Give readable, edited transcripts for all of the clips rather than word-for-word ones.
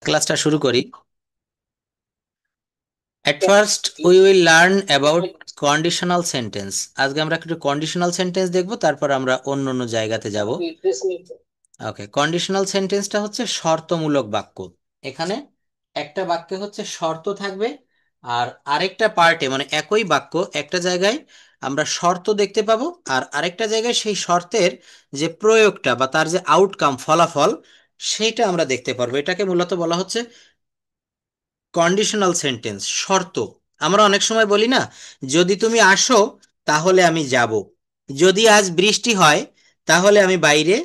ক্লাসটা শুরু করি। At first we will learn about conditional sentence. আজকে আমরা একটু কন্ডিশনাল সেন্টেন্স দেখব, তারপর আমরা অন্য অন্য জায়গাতে যাব। ওকে, কন্ডিশনাল সেন্টেন্সটা হচ্ছে শর্তমূলক বাক্য। এখানে একটা বাক্যে হচ্ছে শর্ত থাকবে, আর আরেকটা পার্টে মানে একই বাক্য একটা জায়গায় আমরা শর্ত দেখতে পাবো, আর আরেকটা জায়গায় সেই শর্তের যে প্রয়োগটা বা তার যে আউটকাম ফলাফল সেইটা আমরা দেখতে পারবো। এটাকে মূলত বলা হচ্ছে কন্ডিশনাল সেন্টেন্স, শর্ত। আমরা অনেক সময় বলি না, যদি তুমি আসো তাহলে আমি যাব, যদি আজ বৃষ্টি হয় তাহলে আমি বাইরে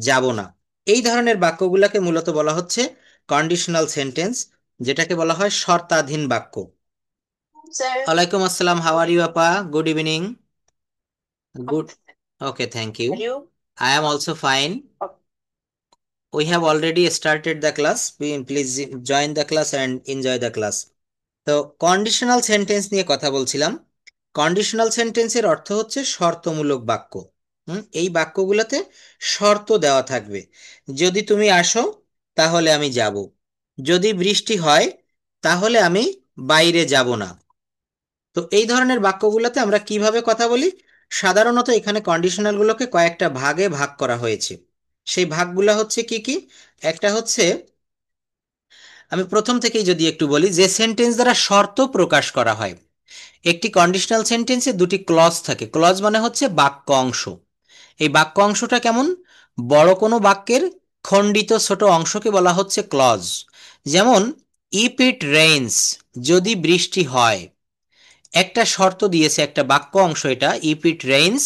যাব না। এই ধরনের বাক্যগুলোকে মূলত বলা হচ্ছে কন্ডিশনাল সেন্টেন্স, যেটাকে বলা হয় শর্তাধীন বাক্য। Sir, ওয়ালাইকুম আসসালাম, হাউ আর ইউ আপা? Good evening. Good. Okay, thank you. are you? I am also fine. Oh, We have already started the class. Please join the class and enjoy the class. তো conditional sentence নিয়ে কথা বলছিলাম। Conditional সেন্টেন্সের অর্থ হচ্ছে শর্তমূলক বাক্য। এই বাক্যগুলোতে শর্ত দেওয়া থাকবে। যদি তুমি আসো তাহলে আমি যাব, যদি বৃষ্টি হয় তাহলে আমি বাইরে যাব না। তো এই ধরনের বাক্যগুলোতে আমরা কিভাবে কথা বলি? সাধারণত এখানে কন্ডিশনালগুলোকে কয়েকটা ভাগে ভাগ করা হয়েছে। সেই ভাগগুলো হচ্ছে কি কি? একটা হচ্ছে, আমি প্রথম থেকেই যদি একটু বলি, যে সেন্টেন্স দ্বারা শর্ত প্রকাশ করা হয়। একটি কন্ডিশনাল সেন্টেন্সে দুটি ক্লজ থাকে। ক্লজ মানে হচ্ছে বাক্য অংশ। এই বাক্য অংশটা কেমন? বড় কোনো বাক্যের খণ্ডিত ছোট অংশকে বলা হচ্ছে ক্লজ। যেমন, ইফ ইট রেইনস, যদি বৃষ্টি হয়। একটা শর্ত দিয়েছে, একটা বাক্য অংশ এটা, if it rains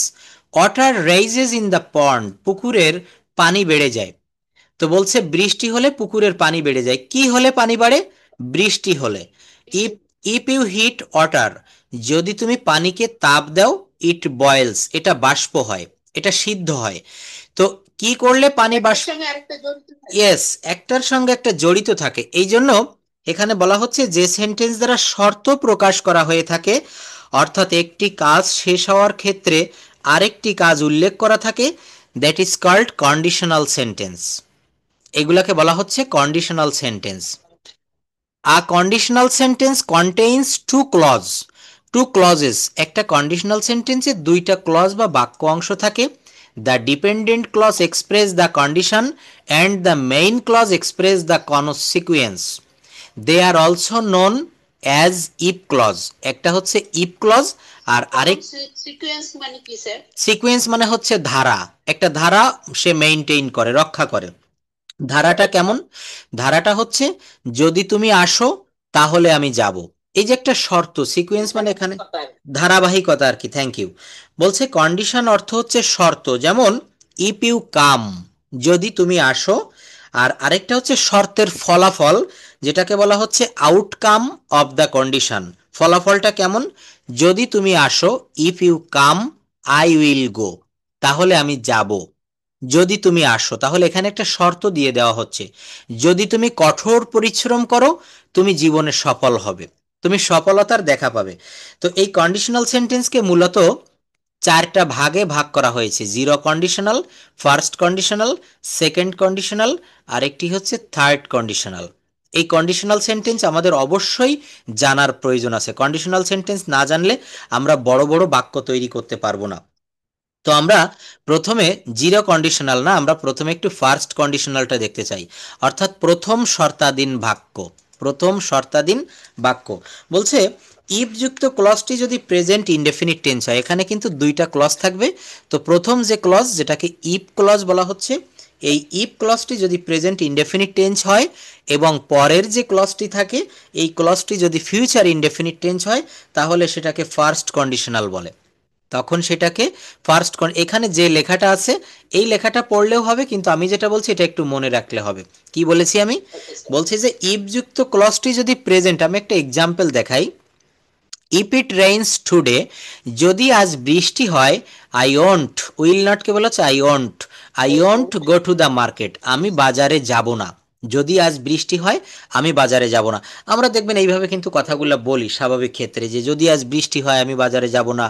water rises in the pond, পুকুরের পানি বেড়ে যায়। তো বলছে বৃষ্টি হলে পুকুরের পানি বেড়ে যায়। কি হলে পানি বাড়ে? বৃষ্টি হলে। If if you hit water, যদি তুমি পানিকে তাপ দাও, ইট বয়েলস, এটা বাষ্প হয়, এটা সিদ্ধ হয়। তো কি করলে পানি একটার বাষ্প? সঙ্গে আরেকটা জড়িত থাকে। ইয়েস, একটার সঙ্গে একটা জড়িত থাকে। এই জন্য এখানে বলা হচ্ছে যে সেন্টেন্স দ্বারা শর্ত প্রকাশ করা হয়ে থাকে, অর্থাৎ একটি কাজ শেষ হওয়ার ক্ষেত্রে আরেকটি কাজ উল্লেখ করা থাকে, that is called conditional sentence. এগুলাকে বলা হচ্ছে conditional sentence. A conditional sentence contains two clause, two clauses. একটা কন্ডিশনাল সেন্টেন্সে দুইটা ক্লজ বা বাক্য অংশ থাকে। The dependent clause express the condition and the main clause express the consequence. They are also known as if clause. একটা হচ্ছে if clause, আর যেমন আরেক সিকোয়েন্স মানে কি স্যার? সিকুয়েন্স মানে হচ্ছে ধারা। একটা ধারা সে মেইনটেইন করে, রক্ষা করে। ধারাটা কেমন? ধারাটা হচ্ছে, যদি তুমি আসো তাহলে আমি যাব। এই যে একটা শর্ত, সিকোয়েন্স মানে এখানে কথায়। ধারাবাহিকতা আর কি। Thank you. বলছে কন্ডিশন অর্থ হচ্ছে শর্ত, যেমন ইফ ইউ কাম, যদি তুমি আসো। আর আরেকটা হচ্ছে শর্তের ফলাফল, যেটাকে বলা হচ্ছে আউটকাম অফ দ্য কন্ডিশন। ফলাফলটা কেমন? যদি তুমি আসো, if you come I will go, তাহলে আমি যাব। যদি তুমি আসো, তাহলে এখানে একটা শর্ত দিয়ে দেওয়া হচ্ছে, যদি তুমি কঠোর পরিশ্রম করো তুমি জীবনে সফল হবে, তুমি সফলতার দেখা পাবে। তো এই কন্ডিশনাল সেন্টেন্সকে মূলত চারটা ভাগে ভাগ করা হয়েছে: zero conditional, first conditional, second conditional, আর একটি হচ্ছে থার্ড কন্ডিশনাল। এই কন্ডিশনাল সেন্টেন্স আমাদের অবশ্যই জানার প্রয়োজন আছে। কন্ডিশনাল সেন্টেন্স না জানলে আমরা বড় বড় বাক্য তৈরি করতে পারবো না। তো আমরা প্রথমে জিরো কন্ডিশনাল না, আমরা প্রথমে একটু ফার্স্ট কন্ডিশনালটা দেখতে চাই, অর্থাৎ প্রথম শর্তাধীন বাক্য। প্রথম শর্তাধীন বাক্য বলছে, ইফ যুক্ত ক্লজটি যদি প্রেজেন্ট ইনডেফিনিট টেন্স হয়। এখানে কিন্তু দুইটা ক্লজ থাকবে। তো প্রথম যে ক্লজ, যেটাকে ইফ ক্লজ বলা হচ্ছে, এই ইফ ক্লজটি যদি প্রেজেন্ট ইনডেফিনিট টেন্স হয় এবং পরের যে ক্লজটি থাকে এই ক্লজটি যদি ফিউচার ইনডেফিনিট টেন্স হয়, তাহলে সেটাকে ফার্স্ট কন্ডিশনাল বলে। তখন সেটাকে ফার্স্ট, এখানে যে লেখাটা আছে এই লেখাটা পড়লেও হবে, কিন্তু আমি যেটা বলছি এটা একটু মনে রাখলে হবে। কি বলেছি আমি? Okay sir. বলছি যে ইফ যুক্ত ক্লজটি যদি প্রেজেন্ট, আমি একটা এক্সাম্পল দেখাই। ইফ ইট রেইনস টুডে, যদি আজ বৃষ্টি হয়, আই ওন্ট, উইল নট কে বলা হচ্ছে I won't, I won't go to the market, আমি বাজারে যাব না। যদি আজ বৃষ্টি হয় আমি বাজারে যাব না। আমরা দেখবেন এইভাবে কিন্তু কথাগুলো বলি স্বাভাবিক ক্ষেত্রে, যে যদি আজ বৃষ্টি হয় আমি বাজারে যাব না,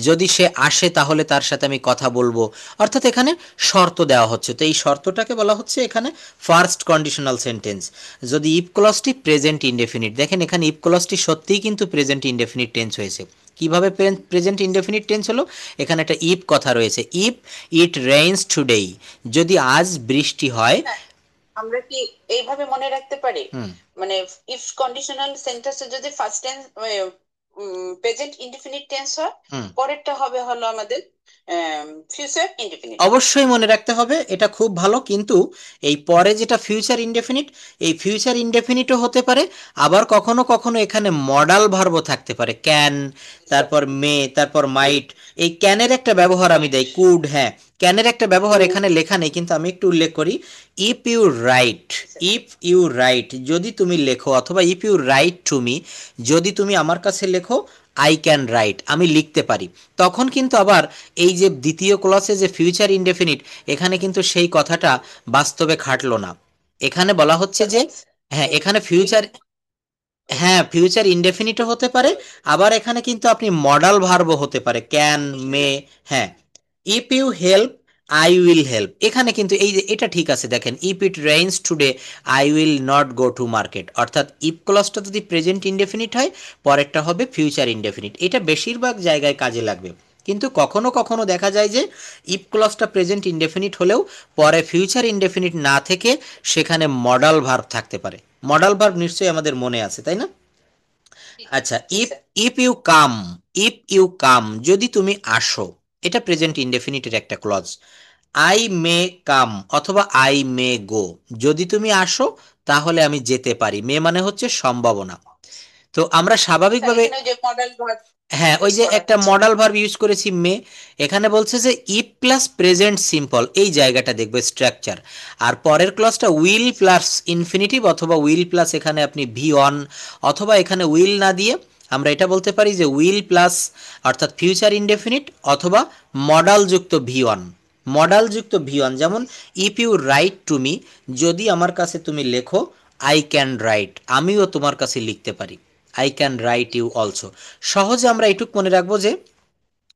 যদি সে আসে তাহলে তার সাথে আমি কথা বলবো। অর্থাৎ এখানে শর্ত দেওয়া হচ্ছে, তো এই শর্তটাকে বলা হচ্ছে এখানে ফার্স্ট কন্ডিশনাল সেন্টেন্স। যদি ইফ ক্লজটি প্রেজেন্ট ইনডেফিনিট, দেখেন এখানে ইফ ক্লজটি সত্যিই কিন্তু প্রেজেন্ট ইনডেফিনিট টেন্স হয়েছে। কিভাবে প্রেজেন্ট ইনডেফিনিট টেন্স হলো? এখানে একটা ইফ কথা রয়েছে, ইফ ইট রেইনস টুডে, যদি আজ বৃষ্টি হয়। আমরা কি এইভাবে মনে রাখতে পারি, হুম মানে ইফ কন্ডিশনাল সেন্টেন্সে যদি first tense present indefinite tense হয়, হুম পরেরটা হবে হলো আমাদের ফিউচার ইনডিফিনিট। অবশ্যই মনে রাখতে হবে, এটা খুব ভালো। কিন্তু এই পরে যেটা ফিউচার ইনডেফিনিট, এই ফিউচার ইনডেফিনিটও হতে পারে, আবার কখনো কখনো এখানে মডাল ভার্বও থাকতে পারে, ক্যান, তারপর মে, তারপর মাইট। এই ক্যানের একটা ব্যবহার আমি দেই, কুড, হ্যাঁ ক্যানের একটা ব্যবহার এখানে লেখা নেই কিন্তু আমি একটু উল্লেখ করি। If you write, if you write যদি তুমি লেখো, অথবা if you write to me, যদি তুমি আমার কাছে লেখো, আই ক্যান রাইট, আমি লিখতে পারি। তখন কিন্তু আবার এই যে দ্বিতীয় ক্লসে যে ফিউচার ইনডেফিনিট, এখানে কিন্তু সেই কথাটা বাস্তবে খাটলো না। এখানে বলা হচ্ছে যে হ্যাঁ এখানে ফিউচার, হ্যাঁ ফিউচার ইনডেফিনিটও হতে পারে, আবার এখানে কিন্তু আপনি মডাল ভার্বও হতে পারে, ক্যান, মে, হ্যাঁ। If you help, I will help, এখানে কিন্তু এই যে এটা ঠিক আছে। দেখেন if it rains today I will not go to market, অর্থাৎ ইফ ক্লজটা যদি প্রেজেন্ট ইনডেফিনিট হয়, পরেরটা হবে ফিউচার ইনডেফিনিট। এটা বেশিরভাগ জায়গায় কাজে লাগবে। কিন্তু কখনো কখনো দেখা যায় যে ইফ ক্লজটা প্রেজেন্ট ইনডেফিনিট হলেও পরে ফিউচার ইনডেফিনিট না থেকে সেখানে মডাল ভার্ব থাকতে পারে। মডাল ভার্ব নিশ্চয়ই আমাদের মনে আছে, তাই না? আচ্ছা, if if you come, if you come যদি তুমি আসো, এটা প্রেজেন্ট ইনডেফিনিটের একটা ক্লজ। আই মে কাম অথবা আই মে গো, যদি তুমি আসো তাহলে আমি যেতে পারি। মে মানে হচ্ছে সম্ভাবনা। তো আমরা স্বাভাবিকভাবে, এখানে যে মডেল ভার্ব হ্যাঁ ওই ইউজ যে করা একটা হচ্ছে। মডাল ভার্ব ইউজ করেছি মে। এখানে বলছে যে ইফ প্লাস প্রেজেন্ট সিম্পল, এই জায়গাটা দেখবে স্ট্রাকচার। আর পরের ক্লজটা উইল প্লাস ইনফিনিটিভ, অথবা উইল প্লাস এখানে আপনি ভি অন, অথবা এখানে উইল না দিয়ে আমরা এটা বলতে পারি যে উইল প্লাস অর্থাৎ ফিউচার ইনডেফিনিট, অথবা মডাল যুক্ত ভি অন। মডাল যুক্ত ভি অন, যেমন if you write to me, যদি আমার কাছে তুমি লেখো, আই ক্যান রাইট, আমিও তোমার কাছে লিখতে পারি, I can write you also. সহজে আমরা এইটুক মনে রাখবো যে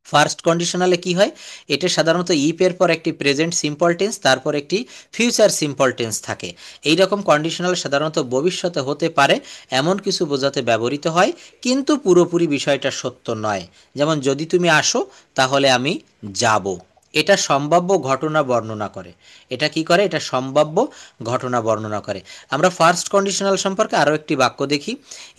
ফার্স্ট কন্ডিশনালে কি হয়, এটা সাধারণত ইফ এর পর একটি প্রেজেন্ট সিম্পল টেন্স, তারপর একটি ফিউচার সিম্পল টেন্স থাকে। এই রকম কন্ডিশনাল সাধারণত ভবিষ্যতে হতে পারে এমন কিছু বোঝাতে ব্যবহৃত হয়, কিন্তু পুরোপুরি বিষয়টা সত্য নয়। যেমন যদি তুমি আসো তাহলে আমি যাব, এটা সম্ভাব্য ঘটনা বর্ণনা করে। এটা কি করে? এটা সম্ভাব্য ঘটনা বর্ণনা করে। আমরা ফার্স্ট কন্ডিশনাল সম্পর্কে আরও একটি বাক্য দেখি।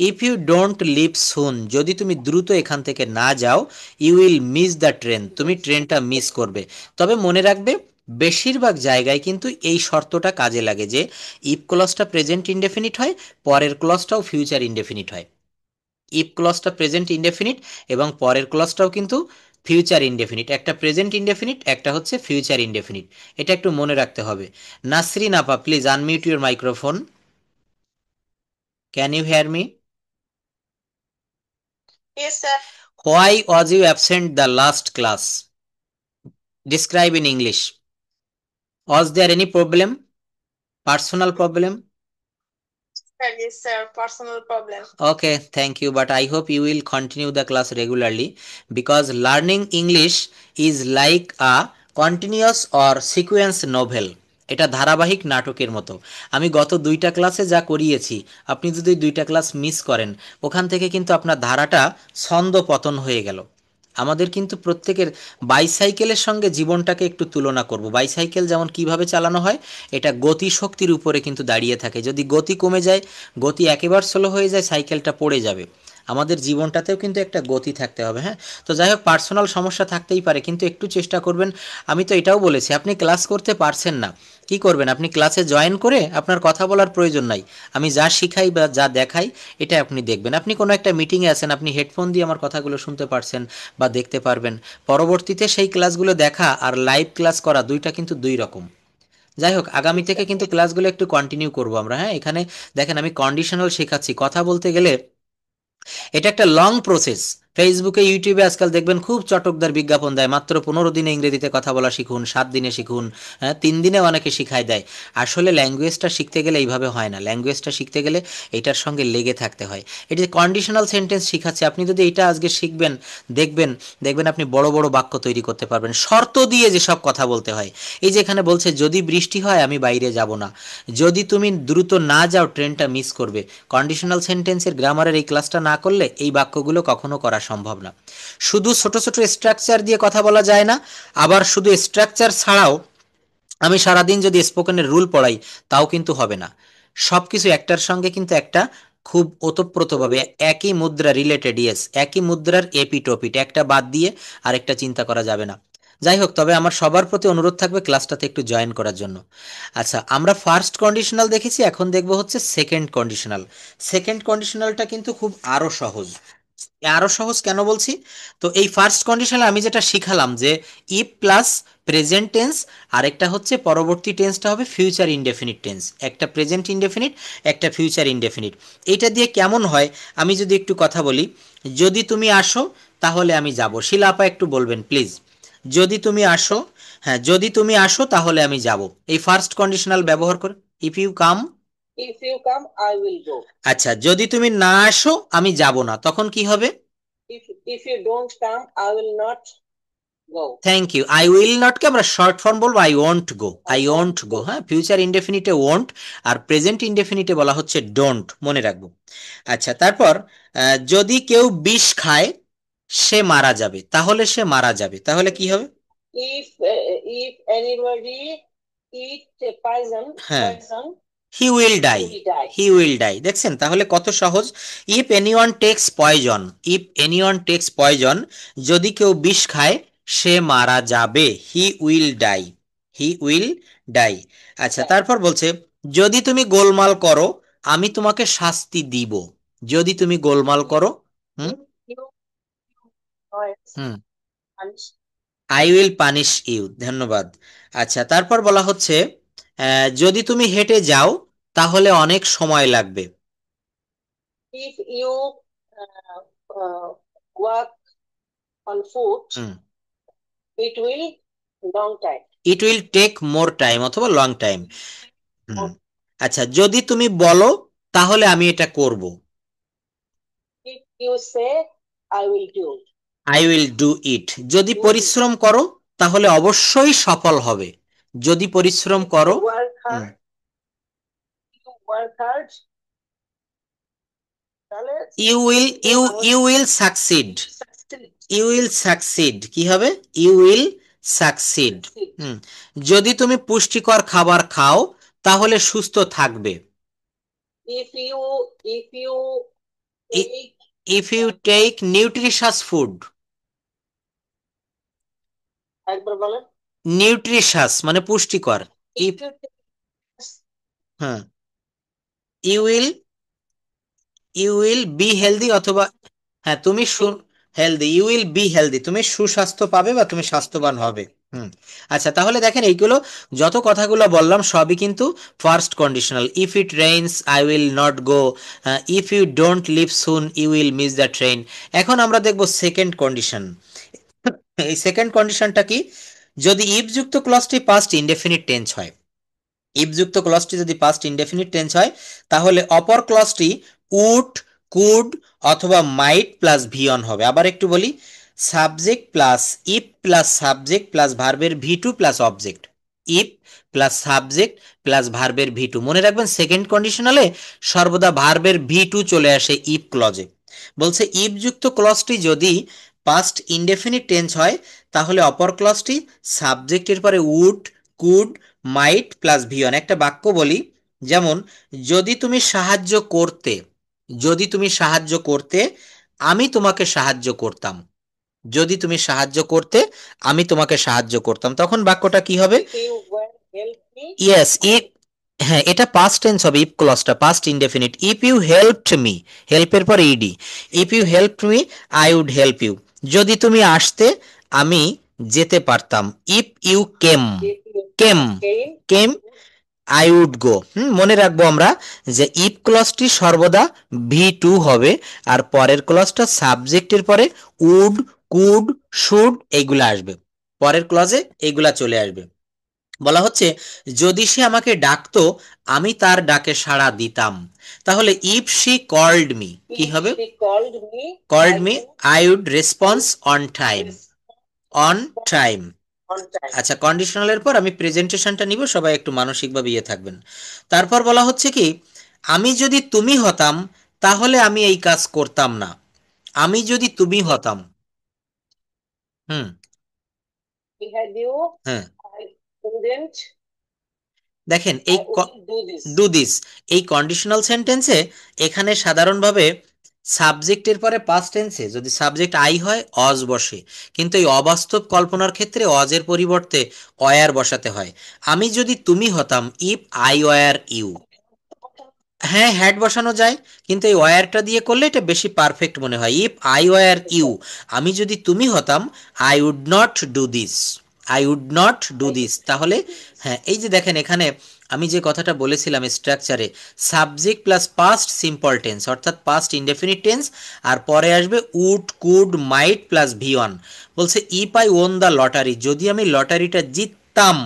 If you don't leave soon, যদি তুমি দ্রুত এখান থেকে না যাও, you will miss the train, তুমি ট্রেনটা মিস করবে। তবে মনে রাখবে বেশিরভাগ জায়গায় কিন্তু এই শর্তটা কাজে লাগে যে ইফ ক্লজটা প্রেজেন্ট ইনডেফিনিট হয়, পরের ক্লজটাও ফিউচার ইনডেফিনিট হয়। ইফ ক্লজটা প্রেজেন্ট ইনডেফিনিট এবং পরের ক্লজটাও কিন্তু ফিউচার ইনডেফিনিট, একটা প্রেজেন্ট ইনডেফিনিট, একটা হচ্ছে ফিউচার ইনডেফিনিট। এটা একটু মনে রাখতে হবে। নাসরিন আপা, please unmute your microphone. Can you hear me? Yes, sir. Why was you absent the last class? Describe in English. Was there any problem? Personal problem? Yes, sir. Personal problem. Okay, thank you. But I hope you will continue the class regularly, because learning English is like a continuous or sequence novel. এটা ধারাবাহিক নাটকের মতো। আমি গত 2টা ক্লাসে যা করিয়েছি, আপনি যদি 2টা ক্লাস মিস করেন, ওখান থেকে কিন্তু আপনার ধারাটা ছন্দ পতন হয়ে গেল। আমাদের কিন্তু প্রত্যেকের বাইসাইকেলের সঙ্গে জীবনটাকে একটু তুলনা করব। বাইসাইকেল যেমন কিভাবে চালানো হয়, এটা গতি শক্তির উপরে কিন্তু দাঁড়িয়ে থাকে। যদি গতি কমে যায়, গতি একেবারে স্লো হয়ে যায়, সাইকেলটা পড়ে যাবে। আমাদের জীবনটাতেও কিন্তু একটা গতি থাকতে হবে, হ্যাঁ। তো যাই হোক, পার্সোনাল সমস্যা থাকতেই পারে, কিন্তু একটু চেষ্টা করবেন। আমি তো এটাও বলেছি, আপনি ক্লাস করতে পারছেন না, কি করবেন? আপনি ক্লাসে জয়েন করে আপনার কথা বলার প্রয়োজন নাই, আমি যা শিখাই বা যা দেখাই এটা আপনি দেখবেন। আপনি কোনো একটা মিটিংয়ে আছেন, আপনি হেডফোন দিয়ে আমার কথাগুলো শুনতে পারছেন বা দেখতে পারবেন। পরবর্তীতে সেই ক্লাসগুলো দেখা আর লাইভ ক্লাস করা দুইটা কিন্তু দুই রকম। যাই হোক, আগামী থেকে কিন্তু ক্লাসগুলো একটু কন্টিনিউ করবো আমরা, হ্যাঁ। এখানে দেখেন আমি কন্ডিশনাল শেখাচ্ছি, কথা বলতে গেলে এটা একটা লং প্রসেস। ফেসবুকে ইউটিউবে আজকাল দেখবেন খুব চটকদার বিজ্ঞাপন দেয়, মাত্র 15 দিনে ইংরেজিতে কথা বলা শিখুন, 7 দিনে শিখুন, হ্যাঁ 3 দিনে অনেকে শিখায় দেয়। আসলে ল্যাঙ্গুয়েজটা শিখতে গেলে এইভাবে হয় না, ল্যাঙ্গুয়েজটা শিখতে গেলে এটার সঙ্গে লেগে থাকতে হয়। এটি কন্ডিশনাল সেন্টেন্স শিখাচ্ছে, আপনি যদি এটা আজকে শিখবেন, দেখবেন দেখবেন আপনি বড় বড় বাক্য তৈরি করতে পারবেন শর্ত দিয়ে, যেসব কথা বলতে হয়। এই যে এখানে বলছে যদি বৃষ্টি হয় আমি বাইরে যাব না, যদি তুমি দ্রুত না যাও ট্রেনটা মিস করবে। কন্ডিশনাল সেন্টেন্সের গ্রামারের এই ক্লাসটা না করলে এই বাক্যগুলো কখনো করা সম্ভব না। শুধু ছোট ছোট স্ট্রাকচার দিয়ে কথা বলা যায় না, আবার শুধু স্ট্রাকচার ছাড়াও আমি সারাদিন যদি স্পোকেনের রুল পড়াই তাও কিন্তু হবে না। সব কিছু একটার সঙ্গে কিন্তু একটা খুব ওতপ্রোতভাবে একই মুদ্রা রিলেটেড, ইয়েস একই মুদ্রার এপিটোপিট, একটা বাদ দিয়ে আরেকটা চিন্তা করা যাবে না। যাই হোক, তবে আমার সবার প্রতি অনুরোধ থাকবে ক্লাসটাতে একটু জয়েন করার জন্য। আচ্ছা, আমরা ফার্স্ট কন্ডিশনাল দেখেছি, এখন দেখব হচ্ছে সেকেন্ড কন্ডিশনাল। সেকেন্ড কন্ডিশনালটা কিন্তু খুব আরো সহজ। আরো সহজ কেন বলছি, তো এই ফার্স্ট কন্ডিশনে আমি যেটা শিখালাম যে ইফ প্লাস প্রেজেন্ট টেন্স, আরেকটা হচ্ছে পরবর্তী টেন্সটা হবে ফিউচার ইনডেফিনিট টেন্স, একটা প্রেজেন্ট ইনডেফিনিট, একটা ফিউচার ইনডেফিনিট। এইটা দিয়ে কেমন হয় আমি যদি একটু কথা বলি, যদি তুমি আসো তাহলে আমি যাব। শিলা আপা একটু বলবেন প্লিজ, যদি তুমি আসো, হ্যাঁ যদি তুমি আসো তাহলে আমি যাব, এই ফার্স্ট কন্ডিশনাল ব্যবহার করে। If you come, If you come, I will go. আচ্ছা যদি তুমি না আসো আমি যাব না, তখন কি হবে? If you don't come, I will not go. Thank you. I will নটকে আমরা শর্ট ফর্ম বলবো I won't go, I won't go. হ্যাঁ, ফিউচার ইনডেফিনিটে ওয়ন্ট, আর প্রেজেন্ট ইনডেফিনিটে বলা হচ্ছে ডোন্ট, মনে রাখবো। আচ্ছা তারপর যদি কেউ বিষ খায় সে মারা যাবে, তাহলে সে মারা যাবে, তাহলে কি হবে? If anybody eat হ্যাঁ, poison, he will die, he will die. He will die. দেখছেন তাহলে কত সহজ। If anyone takes poison, if anyone takes poison, যদি কেউ বিষ খায় সে মারা যাবে, he will die, he will die. আচ্ছা তারপর বলছে যদি তুমি গোলমাল করো আমি তোমাকে শাস্তি দিব, যদি তুমি গোলমাল করো, hmm You noise hmm, punish. I will punish you, ধন্যবাদ। আচ্ছা তারপর বলা হচ্ছে যদি তুমি হেঁটে যাও তাহলে অনেক সময় লাগবে। If you walk on foot, hmm, it will long time. It will take more time অথবা লং টাইম। হুম, আচ্ছা যদি তুমি বলো তাহলে আমি এটা করব, If you say, I will do. I will do it. যদি পরিশ্রম করো তাহলে অবশ্যই সফল হবে, যদি পরিশ্রম If করো, you work hmm, hard, you work hard, তাহলে you will you you will succeed, you will succeed কি হবে? You will succeed. হুম, যদি তুমি পুষ্টিকর খাবার খাও তাহলে সুস্থ থাকবে, if you take if you take nutritious food, একবার বলেন, নিউট্রিশাস মানে পুষ্টিকর। if ইফ, you take হ্যাঁ, you will, you will be healthy অথবা, হ্যাঁ তুমি healthy, you will be healthy, তুমি সুস্বাস্থ্য পাবে বা তুমি স্বাস্থ্যবান হবে। হুম, আচ্ছা তাহলে দেখেন এইগুলো যত কথাগুলো বললাম সবই কিন্তু first conditional. If it rains I will not go, if you don't leave soon you will miss the train. এখন আমরা দেখব সেকেন্ড কন্ডিশন। এই সেকেন্ড কন্ডিশনটা কি, যদি ইফ যুক্ত ক্লজটি পাস্ট ইনডেফিনিট টেন্স হয়, ইফ যুক্ত ক্লজটি যদি পাস্ট ইনডেফিনিট টেন্স হয় তাহলে অপর ক্লজটি উড, কুড অথবা মাইট প্লাস ভি অন হবে। আবার একটু বলি, subject plus if plus subject plus ভার্বের V two plus object, if plus subject plus ভার্বের ভি টু। মনে রাখবেন সেকেন্ড কন্ডিশনালে সর্বদা ভার্বের ভি টু চলে আসে ইফ ক্লজে। বলছে ইফ যুক্ত ক্লজটি যদি পাস্ট ইনডেফিনিট টেন্স হয় তাহলে অপর ক্লজটি সাবজেক্টের পরে উড, কুড, মাইট প্লাস ভিওন। একটা বাক্য বলি, যেমন যদি তুমি সাহায্য করতে, যদি তুমি সাহায্য করতে আমি তোমাকে সাহায্য করতাম, যদি তুমি সাহায্য করতে আমি তোমাকে সাহায্য করতাম, তখন বাক্যটা কি হবে? if you were help me, yes, if, হ্যাঁ এটা পাস্ট টেন্স হবে, ইফ ক্লজটা past indefinite. If you helped me, হেল্পের পর ED, if you helped me I would help you. যদি তুমি আসতে আমি যেতে পারতাম, if you came, if you came, came, came I would go. মনে রাখবো আমরা যে ইফ ক্লজটি সর্বদা ভি টু হবে, আর পরের ক্লজটা সাবজেক্টের পরে উড, কুড, শুড এইগুলা আসবে, পরের ক্লজে এইগুলা চলে আসবে। বলা হচ্ছে যদি সে আমাকে ডাকতো আমি তার ডাকে সাড়া দিতাম। তাহলে ইফ শি কল্ড মি কি If হবে? she called me, called I me, would I would response on time. On respond time. on time. আচ্ছা, কন্ডিশনালের পর আমি প্রেজেন্টেশনটা নিব, সবাই একটু মানসিকভাবে ইয়ে থাকবেন। তারপর বলা হচ্ছে কি, আমি যদি তুমি হতাম তাহলে আমি এই কাজ করতাম না। আমি যদি তুমি If হতাম। হুম। we had you, হ্যাঁ, I wouldn't, দেখেন এই I wouldn't do this. Do this, এই কন্ডিশনাল সেন্টেন্সে এখানে সাধারণভাবে সাবজেক্টের পরে পাস্ট টেন্সে যদি সাবজেক্ট আই হয় অজ বসে, কিন্তু এই অবাস্তব কল্পনার ক্ষেত্রে অজের পরিবর্তে অয়ার বসাতে হয়। আমি যদি তুমি হতাম, ইফ আই ওয়ার ইউ। হ্যাঁ, হ্যাড বসানো যায়, কিন্তু এই ওয়্যারটা দিয়ে করলে এটা বেশি পারফেক্ট মনে হয়। ইফ আই ওয়্যার ইউ, আমি যদি তুমি হতাম, I would not do this. I would not do I this. would তাহলে do this. হ্যাঁ, এই যে দেখেন এখানে আমি যে কথাটা বলেছিলাম স্ট্রাকচারে, subject plus past simple tense অর্থাৎ পাস্ট ইনডেফিনিট টেন্স, আর পরে আসবে would, could, might plus V one. বলছে if I won the lottery, যদি আমি লটারিটা জিততাম,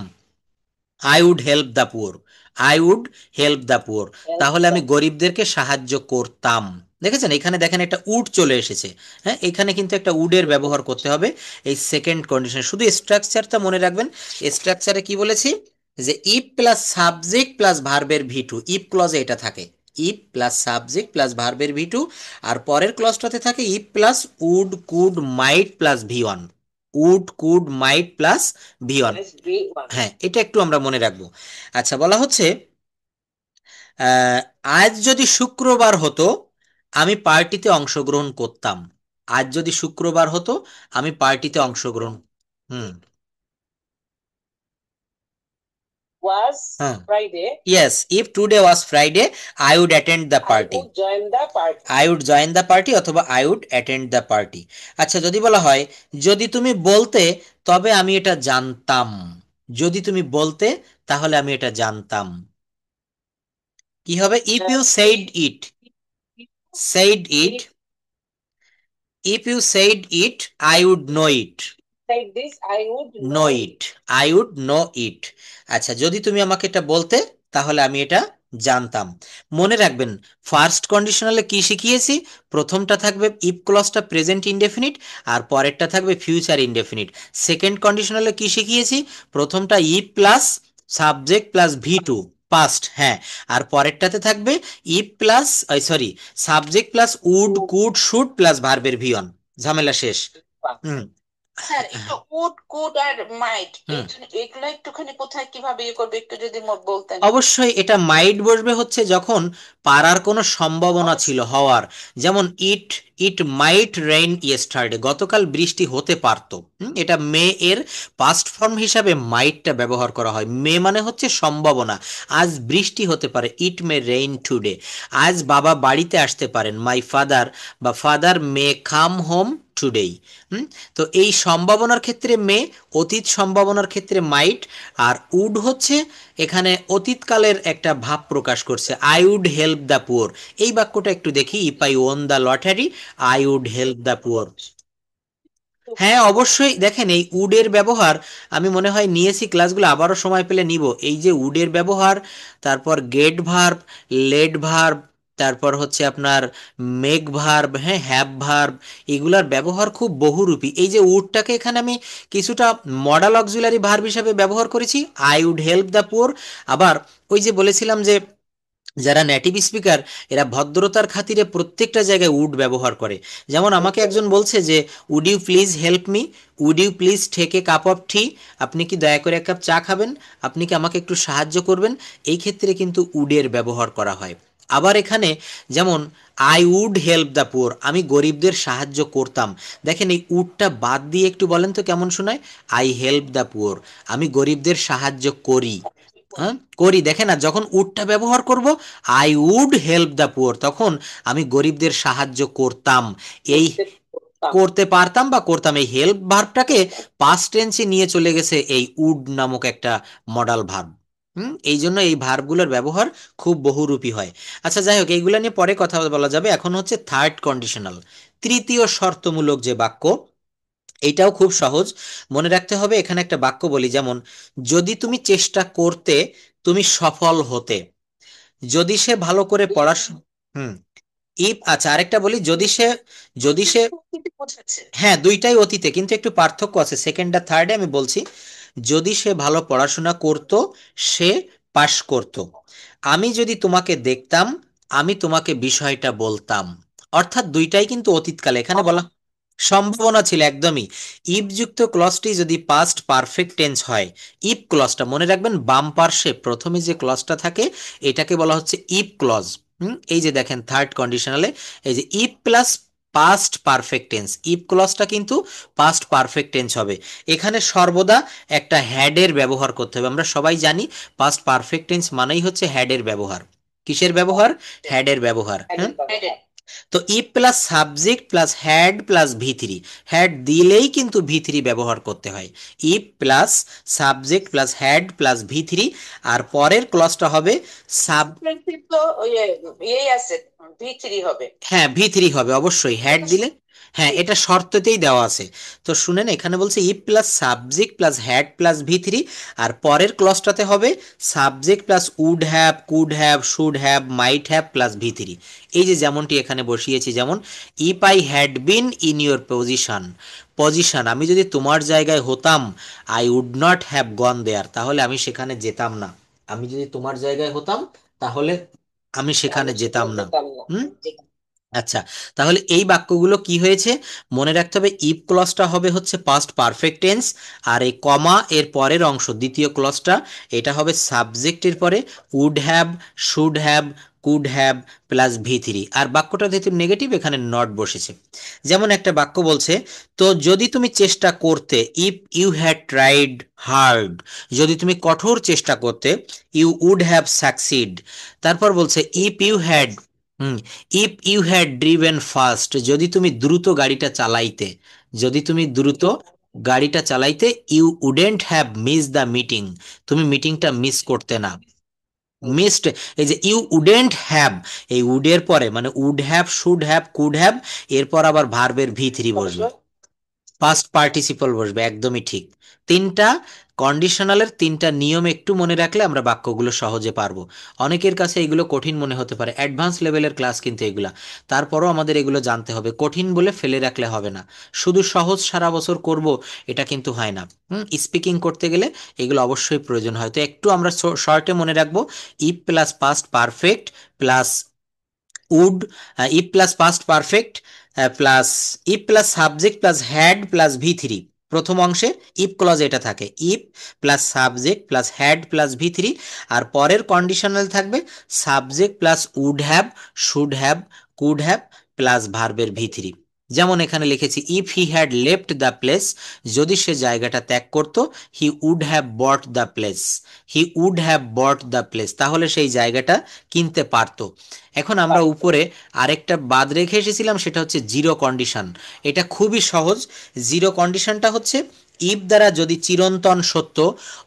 I would help the poor. I would help the poor, Help তাহলে আমি the গরিবদেরকে সাহায্য করতাম। দেখেছেন এখানে দেখেন একটা উড চলে এসেছে। হ্যাঁ, এখানে কিন্তু একটা উডের ব্যবহার করতে হবে এই সেকেন্ড কন্ডিশন। শুধু স্ট্রাকচারটা মনে রাখবেন। স্ট্রাকচারে কি বলেছি যে ইফ প্লাস সাবজেক্ট প্লাস ভার্বের ভি টু, ইফ ক্লজে এটা থাকে ইফ প্লাস সাবজেক্ট প্লাস ভার্বের ভি টু, আর পরের ক্লজটাতে থাকে if plus would, could, might plus V one. Would, could, might plus V one. plus B1. হ্যাঁ, এটা একটু আমরা মনে রাখবো। আচ্ছা, বলা হচ্ছে আহ, আজ যদি শুক্রবার হতো আমি পার্টিতে অংশগ্রহণ করতাম। আজ যদি শুক্রবার হতো আমি পার্টিতে If অংশগ্রহণ। হুম। was হ্যাঁ, Friday, yes, if today was Friday I would attend the I party. would join the party. I would join the party অথবা I would attend the party. আচ্ছা, যদি বলা হয় যদি তুমি বলতে তবে আমি এটা জানতাম। যদি তুমি বলতে তাহলে আমি এটা জানতাম। কি হবে? If you said If it, said it, if if you said it, I would know it. like this, I would know know it, it. I would know it. আচ্ছা, যদি তুমি আমাকে এটা বলতে তাহলে আমি এটা জানতাম। মনে রাখবেন ফার্স্ট কন্ডিশনালে কি শিখিয়েছি, প্রথমটা থাকবে ইফ ক্লজটা প্রেজেন্ট ইনডেফিনিট, আর পরেরটা থাকবে ফিউচার ইনডেফিনিট। সেকেন্ড কন্ডিশনালে কি শিখিয়েছি, প্রথমটা if plus subject plus V two, past. হ্যাঁ, আর পরেরটাতে থাকবে if plus sorry subject plus would, Would. Could, should plus ভার্বের ভি ওয়ান। ঝামেলা শেষ। হুম। স্যার একটু উড কুড আর মাইট হুম। এগুলো একটুখানি কোথায় কিভাবে ইয়ে করবে একটু যদি বলতেন। অবশ্যই এটা মাইট বসবে হচ্ছে যখন পারার কোনো সম্ভাবনা ছিল হওয়ার। যেমন ইট ইট মাইট রেইন ইয়েস্টারডে, গতকাল বৃষ্টি হতে পারতো। এটা মে এর পাস্ট ফর্ম হিসাবে মাইটটা ব্যবহার করা হয়। মে মানে হচ্ছে সম্ভাবনা, আজ বৃষ্টি হতে পারে, ইট মে রেইন টুডে। আজ বাবা বাড়িতে আসতে পারেন, মাই ফাদার বা ফাদার মে কাম হোম টুডেই। তো এই সম্ভাবনার ক্ষেত্রে মে, অতীত সম্ভাবনার ক্ষেত্রে মাইট, আর উড হচ্ছে এখানে অতীতকালের একটা ভাব প্রকাশ করছে। I would help the poor, এই বাক্যটা একটু দেখি। If I won the lottery I would help the poor. হ্যাঁ, অবশ্যই দেখেন এই উডের ব্যবহার আমি মনে হয় নিয়েছি ক্লাসগুলো, আবারও সময় পেলে নিব। এই যে উডের ব্যবহার, তারপর গেট ভার্ব, লেড ভার্ব, তারপর হচ্ছে আপনার মেক ভার্ব, হ্যাঁ, হ্যাভ ভার্ব, এগুলার ব্যবহার খুব বহুরূপী। এই যে উডটাকে এখানে আমি কিছুটা মডাল অক্সিলারি ভার্ব হিসাবে ব্যবহার করেছি, I would help the poor. আবার ওই যে বলেছিলাম যে যারা নেটিভ স্পিকার এরা ভদ্রতার খাতিরে প্রত্যেকটা জায়গায় উড ব্যবহার করে। যেমন আমাকে একজন বলছে যে would you please help me, would you please take a cup of tea, আপনি কি দয়া করে এক কাপ চা খাবেন, আপনি কি আমাকে একটু সাহায্য করবেন। এই ক্ষেত্রে কিন্তু উডের ব্যবহার করা হয়। আবার এখানে যেমন I would help the poor, আমি গরিবদের সাহায্য করতাম। দেখেন এই উডটা বাদ দিয়ে একটু বলেন তো কেমন শোনায়, আই হেল্প দ্য পুয়ার, আমি গরিবদের সাহায্য করি। হ্যাঁ, করি। দেখে না, যখন উডটা ব্যবহার করব I would help the poor, তখন আমি গরিবদের সাহায্য করতাম। এই করতে করতাম। করতে পারতাম বা করতাম, এই হেল্প ভার্বটাকে পাস্ট টেন্সে নিয়ে চলে গেছে এই উড নামক একটা মডাল ভার্ব। এই জন্য এই ভার্বগুলোর ব্যবহার খুব বহুরূপী হয়। আচ্ছা যাই হোক, এইগুলো নিয়ে পরে কথা বলা যাবে। এখন হচ্ছে থার্ড কন্ডিশনাল, তৃতীয় শর্তমূলক যে বাক্য, এইটাও খুব সহজ, মনে রাখতে হবে। এখানে একটা বাক্য বলি, যেমন যদি তুমি চেষ্টা করতে তুমি সফল হতে, যদি সে ভালো করে পড়াশোনা, হুম, ইফ, আচ্ছা আরেকটা বলি, যদি সে কিন্তু বোঝাচ্ছে। হ্যাঁ দুইটাই অতীতে, কিন্তু একটু পার্থক্য আছে, সেকেন্ড আর থার্ডে আমি বলছি। যদি সে ভালো পড়াশোনা করত, সে পাশ করত। আমি যদি তোমাকে দেখতাম, আমি তোমাকে বিষয়টা বলতাম। অর্থাৎ দুইটাই কিন্তু অতীতকালে, এখানে বলা সম্ভাবনা ছিল একদমই। ইফ যুক্ত ক্লজটি যদি পাস্ট পারফেক্ট টেন্স হয়, ইফ ক্লজটা মনে রাখবেন, বাম পার্শ্বে প্রথমে যে ক্লজটা থাকে এটাকে বলা হচ্ছে ইফ ক্লজ। এই যে দেখেন থার্ড কন্ডিশনালে, এই যে if plus past perfect tense, if ক্লজটা কিন্তু পাস্ট পারফেক্ট টেন্স হবে। এখানে সর্বদা একটা হ্যাডের ব্যবহার করতে হবে। আমরা সবাই জানি পাস্ট পারফেক্ট টেন্স মানেই হচ্ছে হ্যাডের ব্যবহার। কিসের ব্যবহার? হ্যাডের ব্যবহার, হ্যাঁ। তো if plus subject plus had plus ভি3, হ্যাড দিলেই কিন্তু ভি3 ব্যবহার করতে হয়। If plus subject plus had plus ভি3, আর পরের ক্লজটা হবে সাব, তো ইয়ে আছে, V3 হবে। হ্যাঁ ভি3 হবে অবশ্যই, হ্যাড দিলে, হ্যাঁ এটা শর্ততেই দেওয়া আছে। তো শুনেন, এখানে বলছে if plus subject plus had plus ভি3, আর পরের ক্লজটাতে হবে subject plus would have, could have, should have, might have plus ভি3। এই যে যেমনটি এখানে বসিয়েছি, যেমন if I had been in your position, position, আমি যদি তোমার জায়গায় হতাম, I would not have gone there, তাহলে আমি সেখানে যেতাম না। আমি যদি তোমার জায়গায় হতাম, তাহলে আমি সেখানে যেতাম না। হুম। আচ্ছা, তাহলে এই বাক্যগুলো কি হয়েছে মনে রাখতে হবে। ইফ ক্লজটা হবে হচ্ছে পাস্ট পারফেক্ট টেন্স, আর এই কমা এর পরের অংশ দ্বিতীয় ক্লজটা, এটা হবে সাবজেক্টের পরে would have, should have, could have plus ভি3, আর বাক্যটা যেহেতু নেগেটিভ এখানে নট বসেছে। যেমন একটা বাক্য বলছে, তো যদি তুমি চেষ্টা করতে, if you had tried hard, যদি তুমি কঠোর চেষ্টা করতে, ইউ উড হ্যাভ সাকসিড। তারপর বলছে if you had, hmm, if you had driven fast, যদি তুমি দ্রুত গাড়িটা চালাইতে, যদি তুমি দ্রুত গাড়িটা চালাইতে, you wouldn't have miss the meeting, তুমি মিটিংটা মিস করতে না। মিসড, এই যে ইউ উডেন্ট হ্যাভ, এই উডের পরে মানে would have, should have, could have, এরপর আবার ভার্বের ভি3 বসবে, পাস্ট পার্টিসিপল বসবে, একদমই ঠিক। তিনটা কন্ডিশনালের তিনটা নিয়ম একটু মনে রাখলে আমরা বাক্যগুলো সহজে পারবো। অনেকের কাছে এগুলো কঠিন মনে হতে পারে, অ্যাডভান্স লেভেলের ক্লাস কিন্তু এগুলা, তারপরও আমাদের এগুলো জানতে হবে। কঠিন বলে ফেলে রাখলে হবে না, শুধু সহজ সারা বছর করব এটা কিন্তু হয় না। স্পিকিং করতে গেলে এগুলো অবশ্যই প্রয়োজন হয়। তো একটু আমরা শর্টে মনে রাখবো, if plus past perfect plus would, if plus past perfect plus if plus subject plus had plus ভি3, প্রথম অংশে ইফ ক্লজ এটা থাকে, if plus subject plus had plus ভি3, আর পরের কন্ডিশনাল থাকবে subject plus would have, should have, could have plus ভার্বের ভি3। যেমন এখানে লিখেছি if he had left the place, যদি সে জায়গাটা ত্যাগ করত, he would have bought the place, he would have bought the place, তাহলে সেই জায়গাটা কিনতে পারতো। এখন আমরা উপরে আরেকটা বাদ রেখে এসেছিলাম, সেটা হচ্ছে জিরো কন্ডিশন। এটা খুবই সহজ। জিরো কন্ডিশনটা হচ্ছে ইফ দ্বারা যদি চিরন্তন সত্য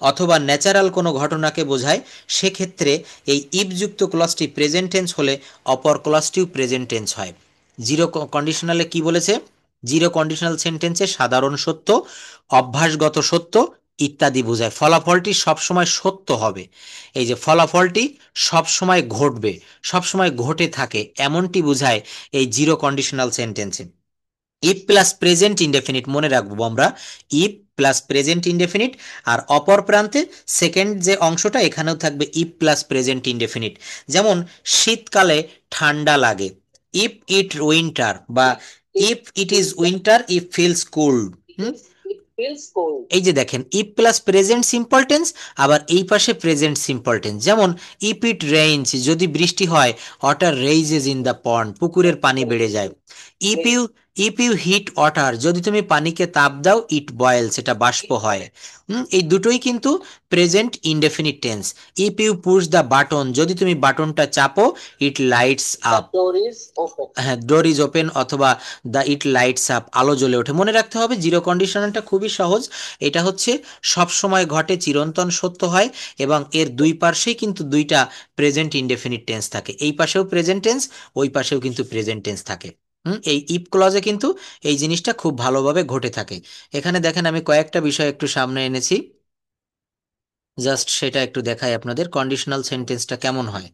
অথবা ন্যাচারাল কোনো ঘটনাকে বোঝায়, সেক্ষেত্রে এই ইফ যুক্ত ক্লজটি প্রেজেন্ট টেন্স হলে অপর ক্লজটিও প্রেজেন্ট টেন্স হয়। জিরো কন্ডিশনালে কি বলেছে? জিরো কন্ডিশনাল সেন্টেন্সে সাধারণ সত্য, অভ্যাসগত সত্য ইত্যাদি বোঝায়। ফলাফলটি সবসময় সত্য হবে, এই যে ফলাফলটি সবসময় ঘটবে, সবসময় ঘটে থাকে, এমনটি বোঝায় এই জিরো কন্ডিশনাল সেন্টেন্সে। ইফ প্লাস প্রেজেন্ট ইনডেফিনিট মনে রাখবো আমরা, ইফ প্লাস প্রেজেন্ট ইনডেফিনিট, আর অপর প্রান্তে সেকেন্ড যে অংশটা এখানেও থাকবে ইফ প্লাস প্রেজেন্ট ইনডেফিনিট। যেমন শীতকালে ঠান্ডা লাগে, ইফ ইট উইন্টার, বা if it is winter if feels cold. এই যে দেখেন if plus present simple tense, আবার এই পাশে প্রেজেন্ট সিম্পল টেন্স। যেমন ইফ ইট রেইনস, যদি বৃষ্টি হয়, water raises in the pond, পুকুরের পানি বেড়ে যায়। If you if you hit water, যদি তুমি পানিকে তাপ দাও, ইট বয়েলস, এটা বাষ্প হয়। এই দুটোই কিন্তু present indefinite tense. If you push the button, যদি তুমি বাটনটা চাপো, ইট লাইটস আপ। হ্যাঁ, ডোর ইজ ওপেন অথবা দ্য ইট লাইটস আপ, আলো জ্বলে ওঠে। মনে রাখতে হবে জিরো কন্ডিশনালটা খুবই সহজ। এটা হচ্ছে সব সময় ঘটে, চিরন্তন সত্য হয়, এবং এর দুই পাশেই কিন্তু দুইটা প্রেজেন্ট ইনডেফিনিট টেন্স থাকে। এই পাশেও প্রেজেন্ট টেন্স, ওই পাশেও কিন্তু প্রেজেন্ট টেন্স থাকে। এই ইফ ক্লজে কিন্তু এই জিনিসটা খুব ভালোভাবে ঘটে থাকে। এখানে দেখেন আমি কয়েকটা বিষয় একটু সামনে এনেছি, জাস্ট সেটা একটু দেখাই আপনাদের, কন্ডিশনাল সেন্টেন্সটা কেমন হয়।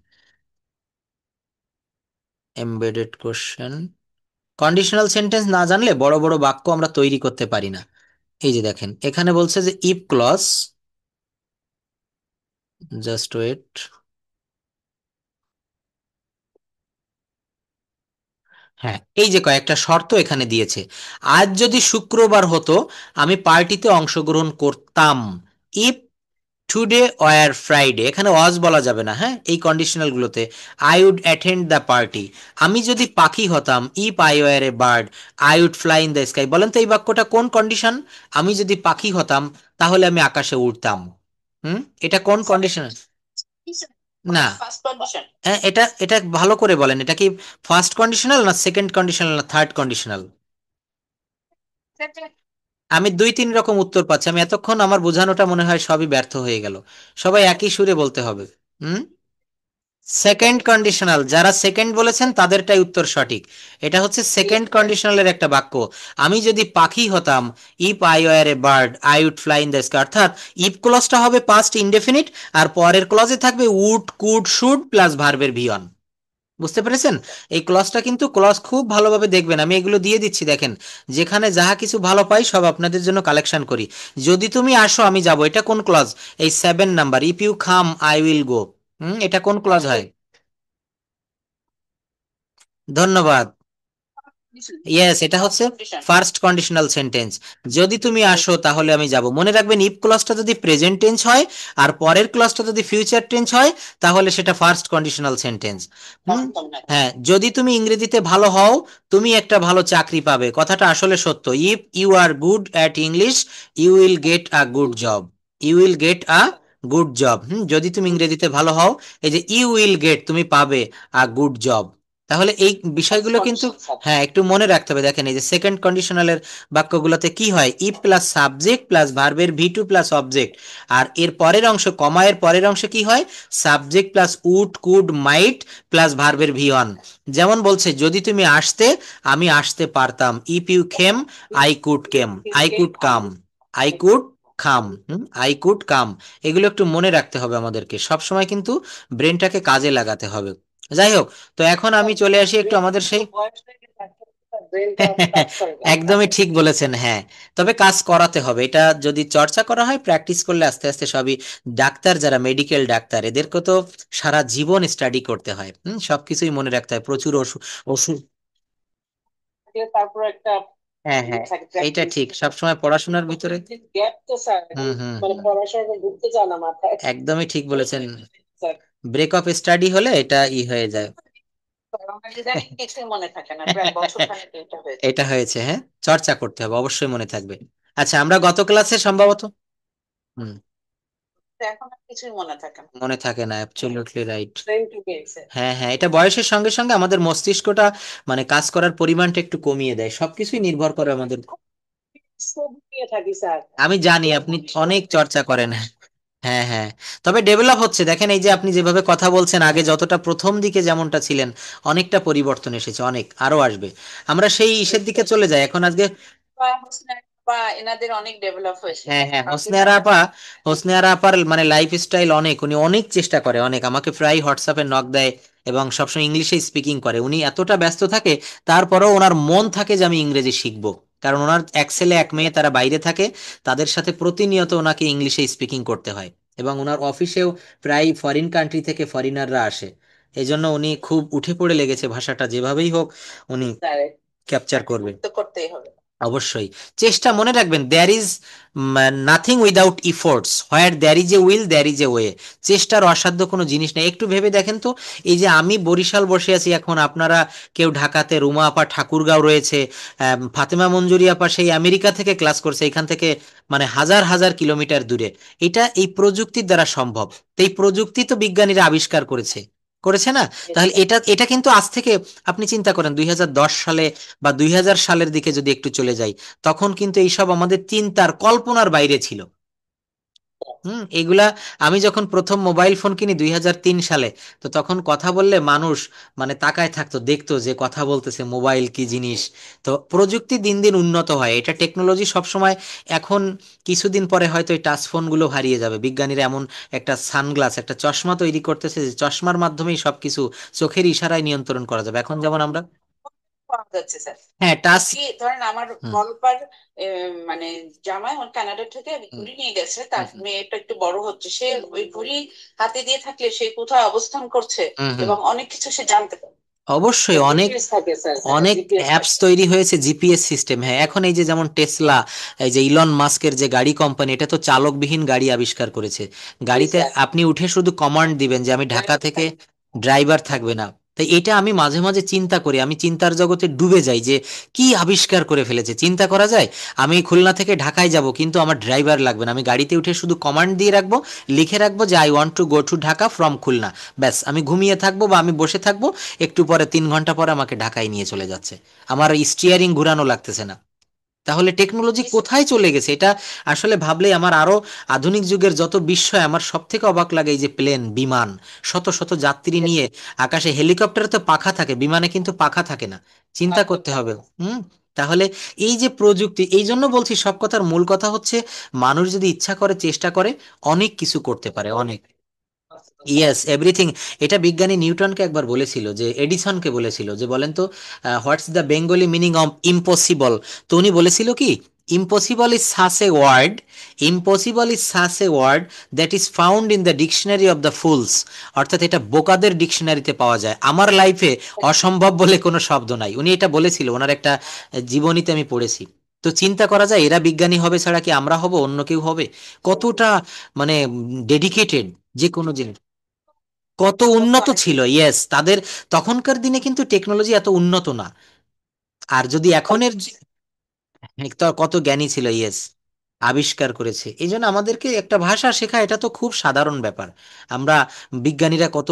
Embedded question. কন্ডিশনাল সেন্টেন্স না জানলে বড় বড় বাক্য আমরা তৈরি করতে পারি না। এই যে দেখেন এখানে বলছে যে ইফ ক্লজ, জাস্ট ওয়েট, হ্যাঁ এই যে কয়েকটা শর্ত এখানে দিয়েছে। আজ যদি শুক্রবার হতো, আমি পার্টিতে অংশগ্রহণ করতাম। ইফ টুডে ওয়ার ফ্রাইডে, এখানে ওয়াজ বলা যাবে না, হ্যাঁ এই কন্ডিশনাল গুলোতে। I would attend the party, আমি যদি পাখি হতাম। If I were a bird, I would fly in the sky. বলেন তো এই বাক্যটা কোন কন্ডিশন? আমি যদি পাখি হতাম তাহলে আমি আকাশে উড়তাম। এটা কোন কন্ডিশন? না, ফার্স্ট কন্ডিশন। হ্যাঁ এটা এটা ভালো করে বলেন, এটা কি ফার্স্ট কন্ডিশনাল না সেকেন্ড কন্ডিশনাল না থার্ড কন্ডিশনাল? আমি দুই তিন রকম উত্তর পাচ্ছি, আমি এতক্ষণ আমার বোঝানোটা মনে হয় সবই ব্যর্থ হয়ে গেল। সবাই একই সুরে বলতে হবে। হুম, সেকেন্ড কন্ডিশনাল, যারা সেকেন্ড বলেছেন তাদেরটাই উত্তর সঠিক। এটা হচ্ছে সেকেন্ড কন্ডিশনালের একটা বাক্য। আমি যদি পাখি হতাম, if I were a bird I would fly in the sky, অর্থাৎ ইফ ক্লজটা হবে পাস্ট ইনডেফিনিট, আর পরের ক্লজে থাকবে উড কুড শুড প্লাস ভার্বের ভি অন। বুঝতে পেরেছেন? এই ক্লজটা কিন্তু ক্লজ খুব ভালোভাবে দেখবেন, আমি এগুলো দিয়ে দিচ্ছি দেখেন। যেখানে যাহা কিছু ভালো পাই সব আপনাদের জন্য কালেকশন করি। যদি তুমি আসো আমি যাব, এটা কোন ক্লজ? এই 7 number, if you come I will go. এটা কোন ক্লজ হয়? ধন্যবাদ। ইয়েস, এটা হচ্ছে কন্ডিশন। First conditional sentence. যদি তুমি আসো তাহলে আমি যাব। মনে রাখবেন ইফ ক্লজটা যদি প্রেজেন্ট টেন্স হয় আর পরের ক্লজটা যদি ফিউচার টেন্স হয়, তাহলে সেটা ফার্স্ট কন্ডিশনাল সেন্টেন্স। হ্যাঁ, যদি তুমি ইংরেজিতে ভালো হও, তুমি একটা ভালো চাকরি পাবে, কথাটা আসলে সত্য। If you are good at English, you will get a good job. You will get a good job. যদি তুমি ইংরেজিতে ভালো হও, এই যে ইউ উইল গেট, তুমি পাবে আ গুড জব। তাহলে এই বিষয়গুলো কিন্তু হ্যাঁ একটু মনে রাখতে হবে। দেখেন এই যে সেকেন্ড কন্ডিশনালের বাক্যগুলোতে কি হয়, ইফ প্লাস সাবজেক্ট প্লাস ভার্বের ভি টু প্লাস অবজেক্ট, আর এর পরের অংশ কমা এর পরের অংশে কি হয়, subject plus would could might plus ভার্বের ভি অন। যেমন বলছে যদি তুমি আসতে, আমি আসতে পারতাম। If you came I could came, I could come, I could come, I could come. এগুলো একটু মনে রাখতে হবে আমাদেরকে, সব সময় কিন্তু ব্রেনটাকে কাজে লাগাতে হবে। যাই হোক, তো এখন আমি চলে আসি একটু আমাদের সেই একদমই ঠিক বলেছেন, হ্যাঁ। তবে কাজ করাতে হবে, এটা যদি চর্চা করা হয়, প্র্যাকটিস করলে আস্তে আস্তে সবই। ডাক্তার যারা মেডিকেল ডাক্তার, এদেরকে তো সারা জীবন স্টাডি করতে হয়, সবকিছুই মনে রাখতে হয়, প্রচুর ওষুধ ওষুধ। তারপর একটা হ্যাঁ হ্যাঁ, এইটা ঠিক, সবসময় পড়াশোনার ভিতরে গ্যাপ তো স্যার, হুম হুম মানে পড়াশোনা ঢুকতে চায় না মাথায়। একদমই ঠিক বলেছেন। স্যার, ব্রেক অফ স্টাডি হলে এটা হয়ে যায়। আমার ইদানিং কিছুই মনে থাকে না, প্রায় বছর খানেক এটা হয়েছে। এটা হয়েছে, হ্যাঁ চর্চা করতে হবে, অবশ্যই মনে থাকবে। আচ্ছা, আমরা গত ক্লাসে সম্ভবত হুম তো এখন আর কিছুই মনে থাকে না। মনে থাকে না, অ্যাবসলিউটলি রাইট। ব্রেন ঢুকে গেছে। হ্যাঁ হ্যাঁ, এটা বয়সের সঙ্গে সঙ্গে আমাদের মস্তিষ্কটা মানে কাজ করার পরিমাণটা একটু কমিয়ে দেয়, সবকিছুই নির্ভর করে আমাদের। সব নিয়ে থাকি স্যার। আমি জানি আপনি অনেক চর্চা করেন। হ্যাঁ হ্যাঁ, তবে ডেভেলপ হচ্ছে, দেখেন এই যে আপনি যেভাবে কথা বলছেন, আগে যতটা প্রথম দিকে যেমনটা ছিলেন, অনেকটা পরিবর্তন এসেছে, অনেক আরো আসবে। আমরা সেই ইসের দিকে চলে যাই এখন আজকে। বা হোসনে বা এনাদের অনেক ডেভেলপ হয়েছে। হ্যাঁ হ্যাঁ, আপনি হোসনে আরা আপা, হোসনে আরা আপার মানে লাইফ স্টাইল অনেক, উনি অনেক চেষ্টা করে, অনেক আমাকে প্রায় হোয়াটসঅ্যাপে নক দেয় এবং সবসময় ইংলিশে স্পিকিং করে। উনি এতটা ব্যস্ত থাকে, তারপরেও ওনার মন থাকে যে আমি ইংরেজি শিখবো, কারণ ওনার এক ছেলে এক মেয়ে তারা বাইরে থাকে, তাদের সাথে প্রতিনিয়ত ওনাকে ইংলিশে স্পিকিং করতে হয়, এবং ওনার অফিসেও প্রায় ফরেন কান্ট্রি থেকে ফরেনাররা আসে। এই জন্য উনি খুব উঠে পড়ে লেগেছে, ভাষাটা যেভাবেই হোক উনি স্যার ক্যাপচার করবে। তো করতেই হবে। অবশ্যই। চেষ্টা মনে রাখবেন, there is nothing without efforts, where there is a will there is a way. চেষ্টার অসাধ্য কোনো জিনিস নেই। একটু ভেবে দেখেন তো, এই যে আমি বরিশাল বসে আছি এখন, আপনারা কেউ ঢাকাতে, রুমা আপা ঠাকুরগাঁও রয়েছে, ফাতেমা মঞ্জুরি আপা সেই আমেরিকা থেকে ক্লাস করছে, এখান থেকে মানে হাজার হাজার কিলোমিটার দূরে। এটা এই প্রযুক্তির দ্বারা সম্ভব। তো এই প্রযুক্তি তো বিজ্ঞানীরা আবিষ্কার করেছে, করেছে না? তাহলে এটা এটা কিন্তু আজ থেকে, আপনি চিন্তা করেন 2010 সালে বা 2000 সালের দিকে যদি একটু চলে যাই, তখন কিন্তু এইসব আমাদের চিন্তার কল্পনার বাইরে ছিল। এগুলা, আমি যখন প্রথম মোবাইল ফোন কিনি 2003 সালে, তো তখন কথা বললে মানুষ মানে তাকায় থাকতো, দেখতো যে কথা বলতেছে, মোবাইল কি জিনিস। তো প্রযুক্তি দিন দিন উন্নত হয়, এটা টেকনোলজি সবসময়। এখন কিছুদিন পরে হয়তো এই টাচ ফোনগুলো হারিয়ে যাবে। বিজ্ঞানীরা এমন একটা সানগ্লাস, একটা চশমা তৈরি করতেছে যে চশমার মাধ্যমেই সবকিছু চোখের ইশারায় নিয়ন্ত্রণ করা যাবে, এখন যেমন আমরা। পাওয়া যাচ্ছে স্যার। হ্যাঁ, টাচ। কি ধরেন আমার হুম বড়পার মানে জামাই আমার কানাডা থেকে হুম ঘুড়ি নিয়ে গেছে, হুম তার মেয়েটা একটু বড় হচ্ছে, সে ওই ঘুড়ি হাতে দিয়ে থাকলে সে কোথায় অবস্থান করছে হুম হুম। এবং অনেক কিছু সে জানতে পারে। অবশ্যই অনেক জিপিএস থাকে স্যার, অনেক জিপিএস অ্যাপস থাকে। তৈরি হয়েছে, জিপিএস সিস্টেম। হ্যাঁ, এখন এই যে যেমন টেসলা, এই যে ইলন মাস্কের যে গাড়ি কোম্পানি, এটা তো চালকবিহীন গাড়ি আবিষ্কার করেছে। জি গাড়িতে স্যার। আপনি উঠে শুধু কমান্ড দিবেন যে আমি ঢাকা থেকে, ড্রাইভার থাকবে না। তাই এটা আমি মাঝে মাঝে চিন্তা করি, আমি চিন্তার জগতে ডুবে যাই যে কি আবিষ্কার করে ফেলেছে। চিন্তা করা যায়, আমি খুলনা থেকে ঢাকায় যাব কিন্তু আমার ড্রাইভার লাগবে না, আমি গাড়িতে উঠে শুধু কমান্ড দিয়ে রাখবো, লিখে রাখবো যে I want to go to Dhaka from Khulna. ব্যাস, আমি ঘুমিয়ে থাকবো বা আমি বসে থাকবো, একটু পরে 3 ঘন্টা পরে আমাকে ঢাকায় নিয়ে চলে যাচ্ছে, আমার স্টিয়ারিং ঘুরানো লাগতেছে না। তাহলে টেকনোলজি জি কোথায় চলে গেছে, এটা আসলে ভাবলেই আমার আরো আধুনিক যুগের যত বিস্ময়, আমার সব থেকে অবাক লাগে এই যে প্লেন, বিমান, শত শত যাত্রী নিয়ে আকাশে। হেলিকপ্টারে তো পাখা থাকে, বিমানে কিন্তু পাখা থাকে না। চিন্তা করতে হবে। হুম তাহলে এই যে প্রযুক্তি, এই জন্য বলছি সব কথার মূল কথা হচ্ছে, মানুষ যদি ইচ্ছা করে, চেষ্টা করে, অনেক কিছু করতে পারে, অনেক। Yes, everything. এটা বিজ্ঞানী নিউটনকে একবার বলেছিল, যে এডিসনকে বলেছিল, যে বলেন তো what's the Bengali meaning of impossible. তো উনি বলেছিল কি, impossible is such a word, impossible is such a word that is found in the dictionary of the fools. অর্থাৎ এটা বোকাদের ডিকশনারিতে পাওয়া যায়, আমার লাইফে অসম্ভব বলে কোনো শব্দ নাই। উনি এটা বলেছিল, ওনার একটা জীবনীতে আমি পড়েছি। তো চিন্তা করা যায়, এরা বিজ্ঞানী হবে ছাড়া কি আমরা হব, অন্য কেউ হবে? কতটা মানে ডেডিকেটেড যে কোনো জিনিস, কত উন্নত ছিল। ইয়েস, তাদের তখনকার দিনে কিন্তু টেকনোলজি এত উন্নত না। আর যদি এখনের তো কত জ্ঞানী ছিল, ইয়েস, আবিষ্কার করেছে। এই জন্য আমাদেরকে একটা ভাষা শেখা, এটা তো খুব সাধারণ ব্যাপার। আমরা, বিজ্ঞানীরা কত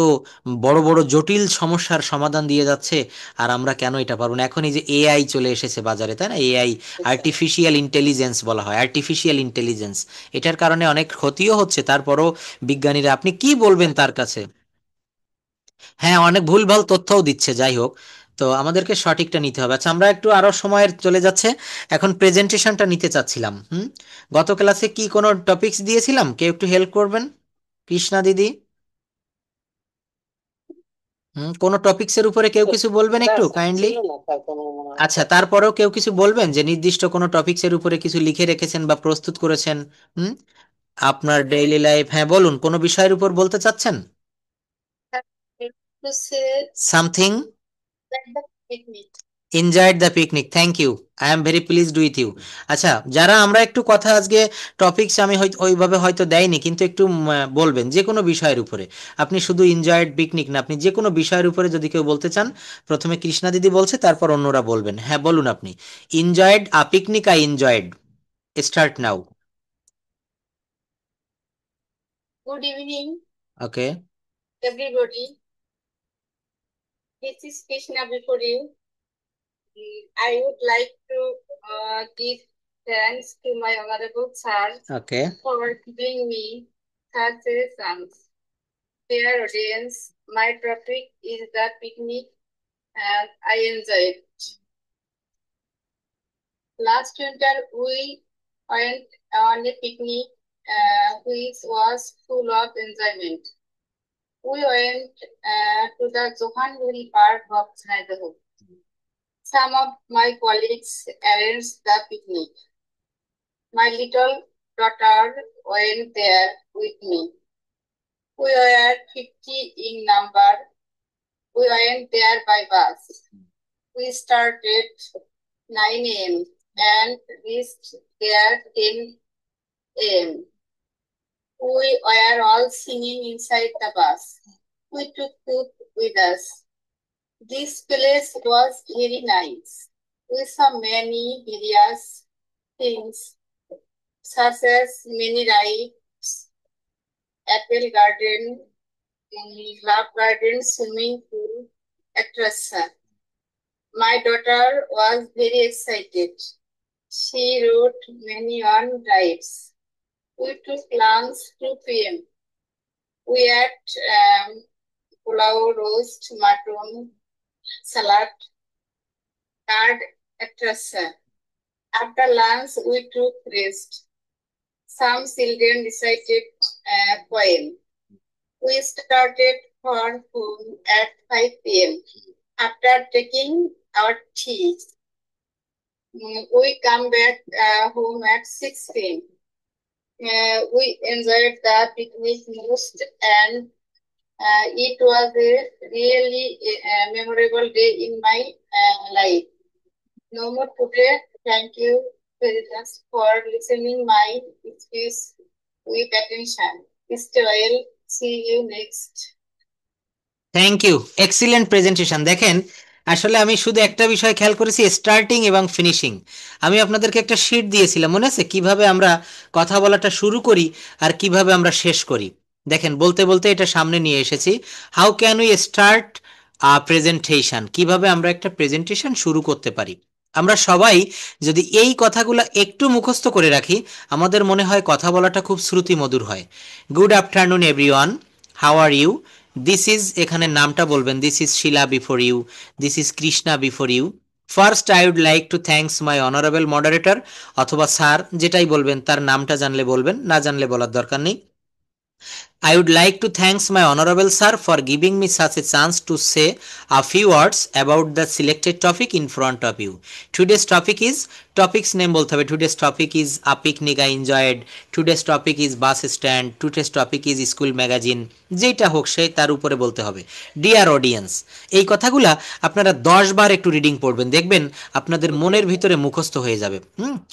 বড় বড় জটিল সমস্যার সমাধান দিয়ে যাচ্ছে, আর আমরা কেন এটা পারবো না? এখন এই যে এআই চলে এসেছে বাজারে, তাই না? এআই, আর্টিফিশিয়াল ইন্টেলিজেন্স বলা হয়, আর্টিফিশিয়াল ইন্টেলিজেন্স। এটার কারণে অনেক ক্ষতিও হচ্ছে, তারপরও বিজ্ঞানীরা, আপনি কি বলবেন তার কাছে? হ্যাঁ, অনেক ভুলভাল তথ্যও দিচ্ছে, যাই হোক। তো আমাদেরকে সঠিকটা নিতে হবে। আচ্ছা, আমরা একটু আরো সময়ের চলে যাচ্ছে, এখন প্রেজেন্টেশনটা নিতে চাচ্ছিলাম। গত ক্লাসে কি কোনো টপিকস দিয়েছিলাম, কেউ একটু হেল্প করবেন? কৃষ্ণা দিদি, কোনো টপিকসের উপরে কেউ কিছু বলবেন একটু কাইন্ডলি? আচ্ছা, তারপরেও কেউ কিছু বলবেন যে নির্দিষ্ট কোনো টপিকসের উপরে কিছু লিখে রেখেছেন বা প্রস্তুত করেছেন? হুম আপনার ডেইলি লাইফ, হ্যাঁ বলুন, কোনো বিষয়ের উপর বলতে চাচ্ছেন? Something. Enjoyed the picnic, thank you, I am very pleased with you. আচ্ছা, যারা আমরা একটু কথা আজকে, টপিকস আমি হয়তো ওইভাবে হয়তো দেয়নি, কিন্তু একটু বলবেন যে কোনো বিষয়ের উপরে। আপনি শুধু এনজয়েড পিকনিক না, আপনি যে কোনো বিষয়ের উপরে যদি কেউ বলতে চান। প্রথমে কৃষ্ণা দিদি বলছে, তারপর অন্যরা বলবেন। হ্যাঁ বলুন আপনি। Enjoyed a picnic, I enjoyed. Start now. Good evening, okay. everybody. This is Krishna before you. I would like to give thanks to my honorable sir okay. for giving me such a chance. Dear audience, my topic is the picnic and I enjoyed. Last winter we went on a picnic which was full of enjoyment. We went to the Johanville Park of Chennai. Some of my colleagues arranged the picnic. My little daughter went there with me. We were 50 in number. We went there by bus. We started 9 a.m. and reached there 10 a.m. We were all singing inside the bus. We took food with us. This place was very nice. We saw many various things, such as many rides, apple garden, love garden, swimming pool, etc. My daughter was very excited. She rode many on rides. We took lunch 2 p.m. We ate pulao, roast, mutton, salad, curd, etc. After lunch, we took rest. Some children recited a poem. We started for home at 5 p.m. After taking our tea, we come back home at 6 p.m. We enjoyed the picnic most, and it was a really memorable day in my life. No more today. Thank you very much for listening my speech with attention. Stay well. See you next. Thank you, excellent presentation. দেখেন, আসলে আমি শুধু একটা বিষয় খেয়াল করেছি, starting এবং finishing. আমি আপনাদেরকে একটা শিট দিয়েছিলাম, মনে আছে, কিভাবে আমরা কথা বলাটা শুরু করি আর কিভাবে আমরা শেষ করি। দেখেন, বলতে বলতে এটা সামনে নিয়ে এসেছি। How can we start presentation, কিভাবে আমরা একটা প্রেজেন্টেশন শুরু করতে পারি। আমরা সবাই যদি এই কথাগুলো একটু মুখস্থ করে রাখি, আমাদের মনে হয় কথা বলাটা খুব শ্রুতিমধুর হয়। Good afternoon everyone, how are you, this is, এখানে নামটা বলবেন, this is Shila before you, this is Krishna before you. First I would like to thanks my honourable moderator, অথবা স্যার, যেটাই বলবেন, তার নামটা জানলে বলবেন, না জানলে বলার দরকার নেই। I would like to thanks my honorable sir for giving me such a chance to say a few words about the selected topic in front of you. Today's topic is, topics name bolte hobe, today's topic is a picnic I enjoyed, today's topic is bus stand, today's topic is school magazine, যেটা হোক সে তার উপরে বলতে হবে। Dear audience, এই কথাগুলা আপনারা 10 বার একটু রিডিং পড়বেন, দেখবেন আপনাদের মনের ভিতরে মুখস্থ হয়ে যাবে।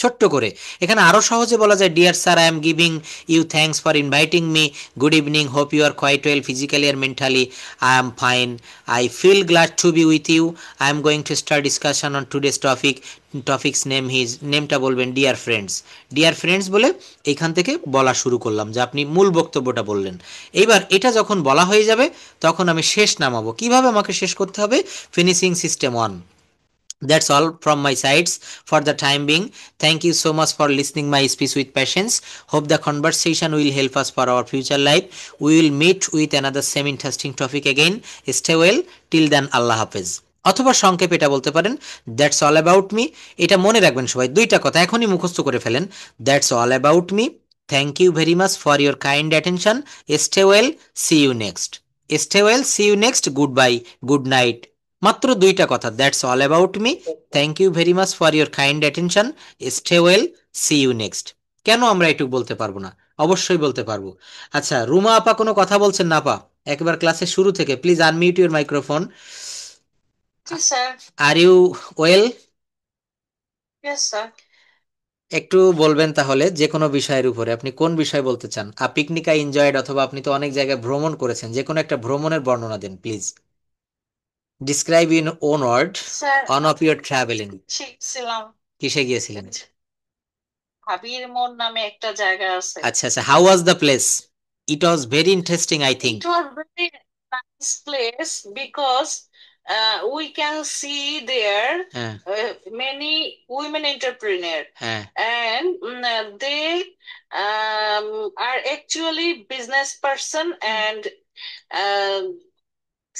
ছোট্ট করে এখানে আরো সহজে বলা যায়, dear sir, I am giving you thanks for inviting me, good evening, hope you are quite well physically আর mentally, I am fine, I feel glad to be with you, I am going to start discussion on today's topic, topics name his, নেমটা বলবেন dear friends. Dear friends বলে এইখান থেকে বলা শুরু করলাম, যে আপনি মূল বক্তব্যটা বললেন। এইবার এটা যখন বলা হয়ে যাবে, তখন আমি শেষ নামাবো। কিভাবে আমাকে শেষ করতে হবে? Finishing system 1। That's all from my sides for the time being. Thank you so much for listening my speech with patience. Hope the conversation will help us for our future life. We will meet with another same interesting topic again. Stay well. Till then, Allah Hafiz. অথবা সংক্ষেপে এটা বলতে পারেন, that's all about me. এটা মনে রাখবেন সবাই, দুইটা কথা এখনই মুখস্থ করে ফেলেন। That's all about me, thank you very much for your kind attention, stay well, see you next. Stay well, see you next, goodbye, good night. মাত্র দুইটা কথা, that's all about me, thank you very much for your kind attention, stay well, see you next. কেন আমরা এটুকু বলতে পারবো না? অবশ্যই বলতে পারবো। আচ্ছা, রুমা আপা কোনো কথা বলছেন না? আপা, একবার ক্লাসের শুরু থেকে please unmute your microphone. Yes, sir. Are you well? Yes, sir. একটু বলবেন তাহলে, যে কোনো বিষয়ের উপরে আপনি কোন বিষয় বলতে চান? আ পিকনিক আই এনজয়েড, অথবা আপনি তো অনেক জায়গায় ভ্রমণ করেছেন, যে কোনো একটা ভ্রমণের বর্ণনা দেন please. Describe in own word sir, on of your traveling. শিখছিলাম কিসে গিয়েছিলেন? ভাবির মন নামে একটা জায়গা আছে। আচ্ছা আচ্ছা, how was the place? It was very interesting I think. It was very nice place because we can see there হ্যাঁ many women entrepreneur হ্যাঁ and they are actually business person and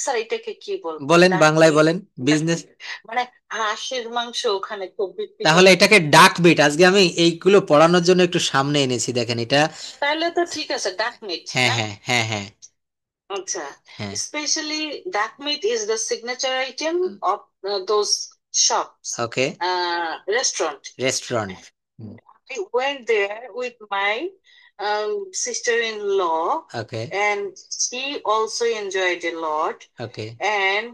sir এটাকে কি বলবো, বলেন, ডাক বাংলায় meet. বলেন। Business, মানে হাঁসের মাংস ওখানে খুব বিক্রি তাহলে করে। এটাকে ডাক বিট। আজকে আমি এইগুলো পড়ানোর জন্য একটু সামনে এনেছি, দেখেন এটা। তাহলে তো ঠিক আছে, ডাক মিট হ্যাঁ না? হ্যাঁ হ্যাঁ হ্যাঁ আচ্ছা, হ্যাঁ especially duck meat is the signature item of those shops, okay, restaurant. Restaurant. I went there with my sister-in-law okay and she also enjoyed a lot. Okay And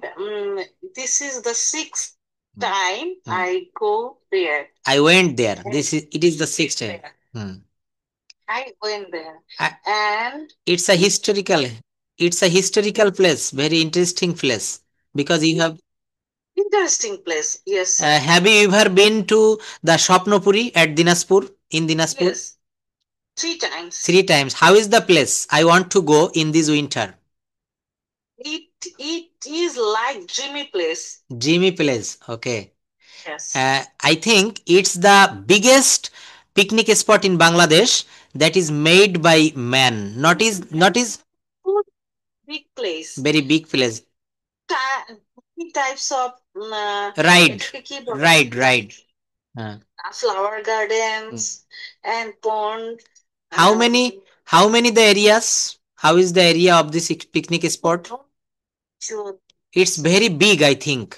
this is the sixth time Hmm. I go there. I went there. It is the sixth time. Hmm. I went there. I- And It's a historical place, very interesting place because you have. Interesting place. Yes, sir. Have you ever been to the Shopnopuri at Dinaspur in Dinaspur? Yes. 3 times. 3 times. How is the place? I want to go in this winter. It is like dreamy place. Dreamy place. Okay. Yes. I think it's the biggest picnic spot in Bangladesh that is made by man. Not is Good big place. very big place. Many types of Ride, এটাকে কি বলে? ride. Flower gardens and pond. How many the areas? How is the area of this picnic spot? Sure. It's very big, I think.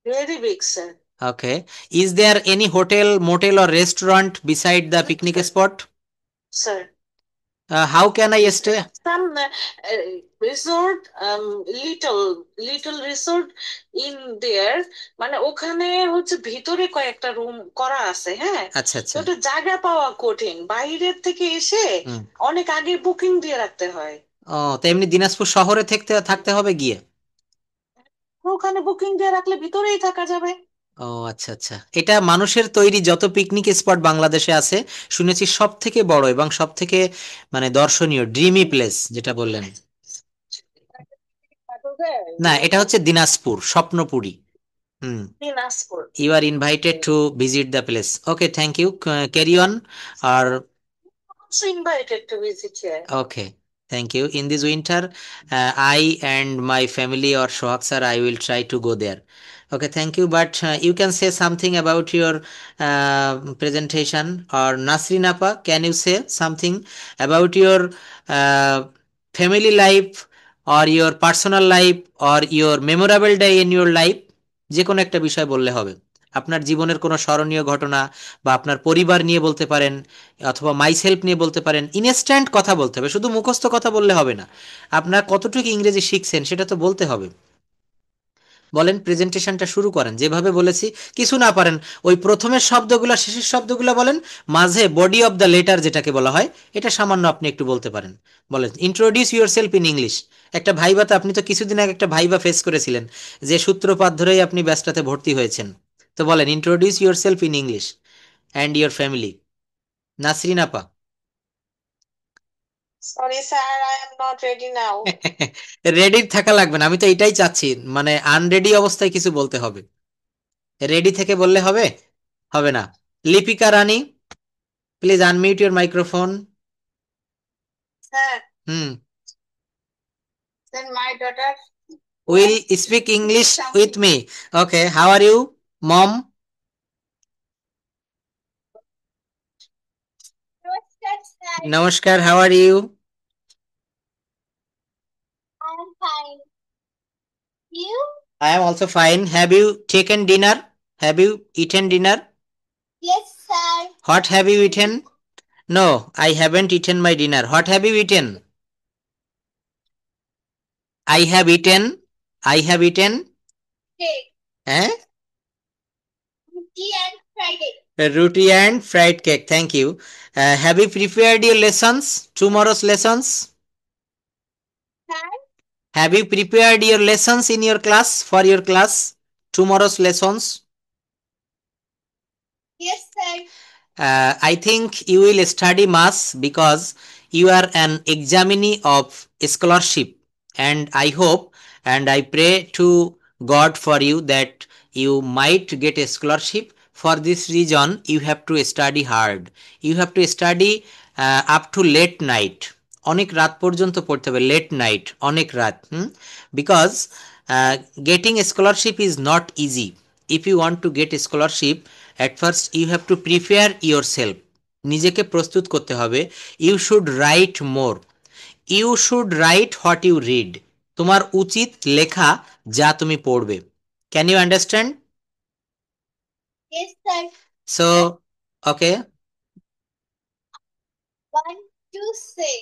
Very big, sir. Okay. Is there any hotel, motel, or restaurant beside the picnic spot? Sir. How can I stay? Some resort, little resort in there. মানে ওখানে হচ্ছে ভিতরে কয়েকটা room করা আছে, হ্যাঁ। আচ্ছা তো ওটা জায়গা পাওয়া কঠিন, বাইরের থেকে এসে অনেক আগে বুকিং দিয়ে রাখতে হয়। ও, তো এমনি দিনাজপুর শহরে থাকতে হবে গিয়ে? ওখানে বুকিং দিয়ে রাখলে ভিতরেই থাকা যাবে। ও আচ্ছা আচ্ছা, এটা মানুষের তৈরি যত পিকনিক স্পট বাংলাদেশে আছে শুনেছি সব থেকে বড় এবং সব থেকে মানে দর্শনীয় ড্রিমি প্লেস যেটা বললেন। না, এটা হচ্ছে দিনাজপুর স্বপ্নপুরী। Dinajpur. You are invited to visit the place. Okay, thank you. Carry on. Or Also invited to visit here. okay, thank you. In this winter, I and my family or Shohak sir, I will try to go there. Okay, thank you. But you can say something about your presentation. Or Nasrin Appa, can you say something about your uh, family life or your personal life or your memorable day in your life? যে কোনো একটা বিষয় বললে হবে। আপনার জীবনের কোনো স্মরণীয় ঘটনা বা আপনার পরিবার নিয়ে বলতে পারেন অথবা মাইসেলফ নিয়ে বলতে পারেন। ইনস্ট্যান্ট কথা বলতে হবে, শুধু মুখস্থ কথা বললে হবে না। আপনার কতটুকু ইংরেজি শিখছেন সেটা তো বলতে হবে। বলেন, প্রেজেন্টেশনটা শুরু করেন যেভাবে বলেছি। কিছু না পারেন ওই প্রথমের শব্দগুলো শেষের শব্দগুলো বলেন, মাঝে বডি অফ দ্য লেটার যেটাকে বলা হয় এটা সামান্য আপনি একটু বলতে পারেন। বলেন introduce your self in English. একটা ভাইভাতে আপনি তো কিছুদিন আগে একটা ভাইভা ফেস করেছিলেন যে সূত্রপাত ধরেই আপনি ব্যস্ততে ভর্তি হয়েছেন। তো বলেন introduce your self in English and your family. Nasrin আপা। Sorry, sir, I am not ready now. Ready থাকা লাগবে না, আমি তো এটাই চাচ্ছি, মানে আনরেডি অবস্থায় কিছু বলতে হবে। রেডি থেকে বললে হবে? হবে না। Lipika Rani, please unmute your microphone. Sir, হুম। then my daughter will speak English with me. Okay, how are you mom? নমস্কার, how are you? I am fine. You? I am also fine. Have you taken dinner? Have you eaten dinner? Yes, sir. What have you eaten? No, I haven't eaten my dinner. What have you eaten? I have eaten. I have eaten. Cake. Eh? Roti and fried egg. Roti and fried cake. Thank you. Have you prepared your lessons? Tomorrow's lessons? Sir? Have you prepared your lessons in your class for your class? Tomorrow's lessons? Yes, sir. I think you will study maths because you are an examinee of scholarship, and I hope and I pray to God for you that you might get a scholarship. For this reason, you have to study hard. You have to study up to late night. অনেক রাত পর্যন্ত পড়তে হবে, late night, অনেক রাত। Because getting a scholarship is not easy. If you want to get a scholarship, at first you have to prepare yourself. নিজেকে প্রস্তুত করতে হবে। You should write more. You should write what you read. তোমার উচিত লেখা যা তুমি পড়বে। Can you understand? Yes, sir. So okay, Want to say?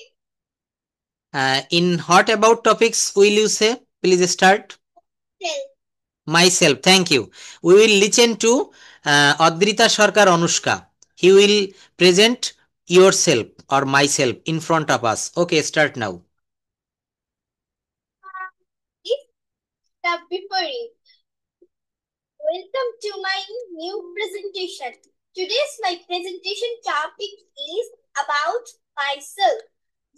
in what about topics will you say? Please start. Tell. Myself, thank you. We will listen to Adrita Sarkar Anushka. He will present yourself or myself in front of us. Okay, start now. If the Bipari. Welcome to my new presentation. Today's my presentation topic is about myself.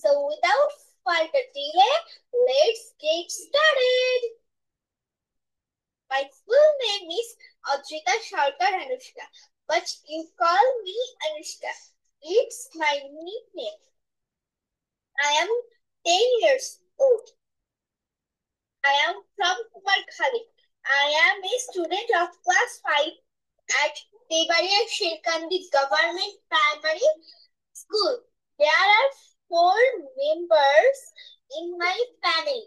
So without further delay, let's get started. My full name is Adrita Sarkar Anushka, but you call me Anushka. It's my nickname. I am 10 years old. I am from Kumarkhali. I am a student of class 5 at Debaria Sherkandi Government Primary School. There are 4 members in my family.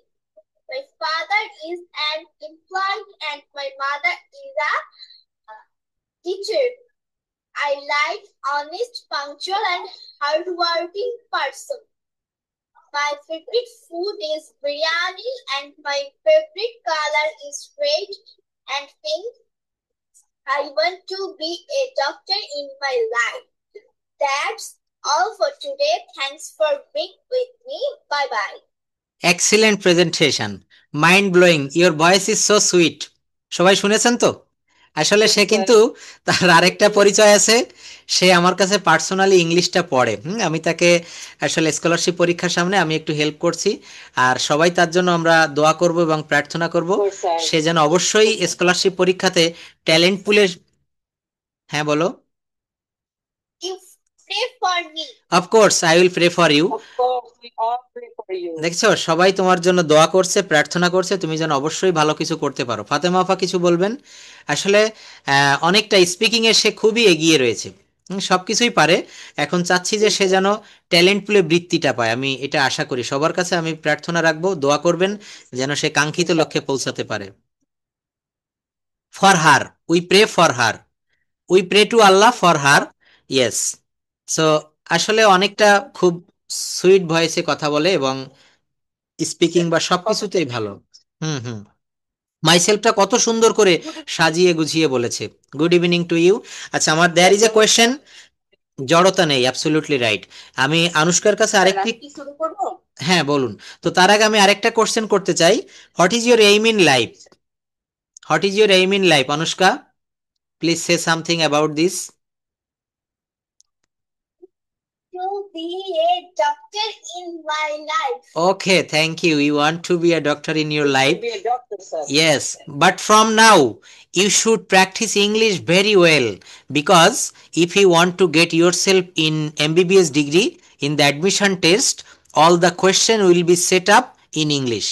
My father is an employee and my mother is a teacher. I like honest, punctual and hardworking person. My favorite food is biryani and my favorite color is red and pink. I want to be a doctor in my life. That's all for today. Thanks for being with me. Bye bye. Excellent presentation. Mind blowing. Your voice is so sweet. সবাই শুনেছেন তো? আসলে সে কিন্তু তার আরেকটা পরিচয় আছে, সে আমার কাছে পার্সোনালি ইংলিশটা পড়ে। আমি তাকে আসলে স্কলারশিপ পরীক্ষার সামনে আমি একটু হেল্প করছি, আর সবাই তার জন্য আমরা দোয়া করব এবং প্রার্থনা করব সে যেন অবশ্যই স্কলারশিপ পরীক্ষাতে ট্যালেন্ট পুলে। হ্যাঁ বলো। You pray for me. Of course, I will pray for you. Of course, we all pray for you. দেখছো সবাই তোমার জন্য দোয়া করছে, প্রার্থনা করছে তুমি যেন অবশ্যই ভালো কিছু করতে পারো। ফাতেমা আপা কিছু বলবেন? আসলে অনেকটা স্পিকিং এ সে খুবই এগিয়ে রয়েছে, সবকিছুই পারে। এখন চাচ্ছি যে সে যেন ট্যালেন্ট পুলে বৃত্তিটা পায়, আমি এটা আশা করি। সবার কাছে আমি প্রার্থনা রাখবো, দোয়া করবেন যেন সে কাঙ্ক্ষিত লক্ষ্যে পৌঁছাতে পারে। For her, we pray for her, we pray to Allah for her. Yes. So আসলে অনেকটা খুব সুইট ভয়েসে কথা বলে এবং স্পিকিং বা সবকিছুতেই ভালো। হুম হুম। মাইসেলফটা কত সুন্দর করে সাজিয়ে গুছিয়ে বলেছে। Good evening to you. আচ্ছা, আমার দেয়ার ইজ এ কোয়েশ্চেন। জড়তা নেই, অ্যাবসলিউটলি রাইট। আমি আনুষ্কার কাছে আরেকটি, হ্যাঁ বলুন। তো তার আগে আমি আরেকটা কোশ্চেন করতে চাই। What is your aim in life? What is your aim in life? Anushka, please say something about this. To be a doctor in my life. Okay, thank you. You want to be a doctor in your life? To be a doctor, sir. Yes, but from now you should practice English very well, because if you want to get yourself in MBBS degree, in the admission test all the question will be set up in English.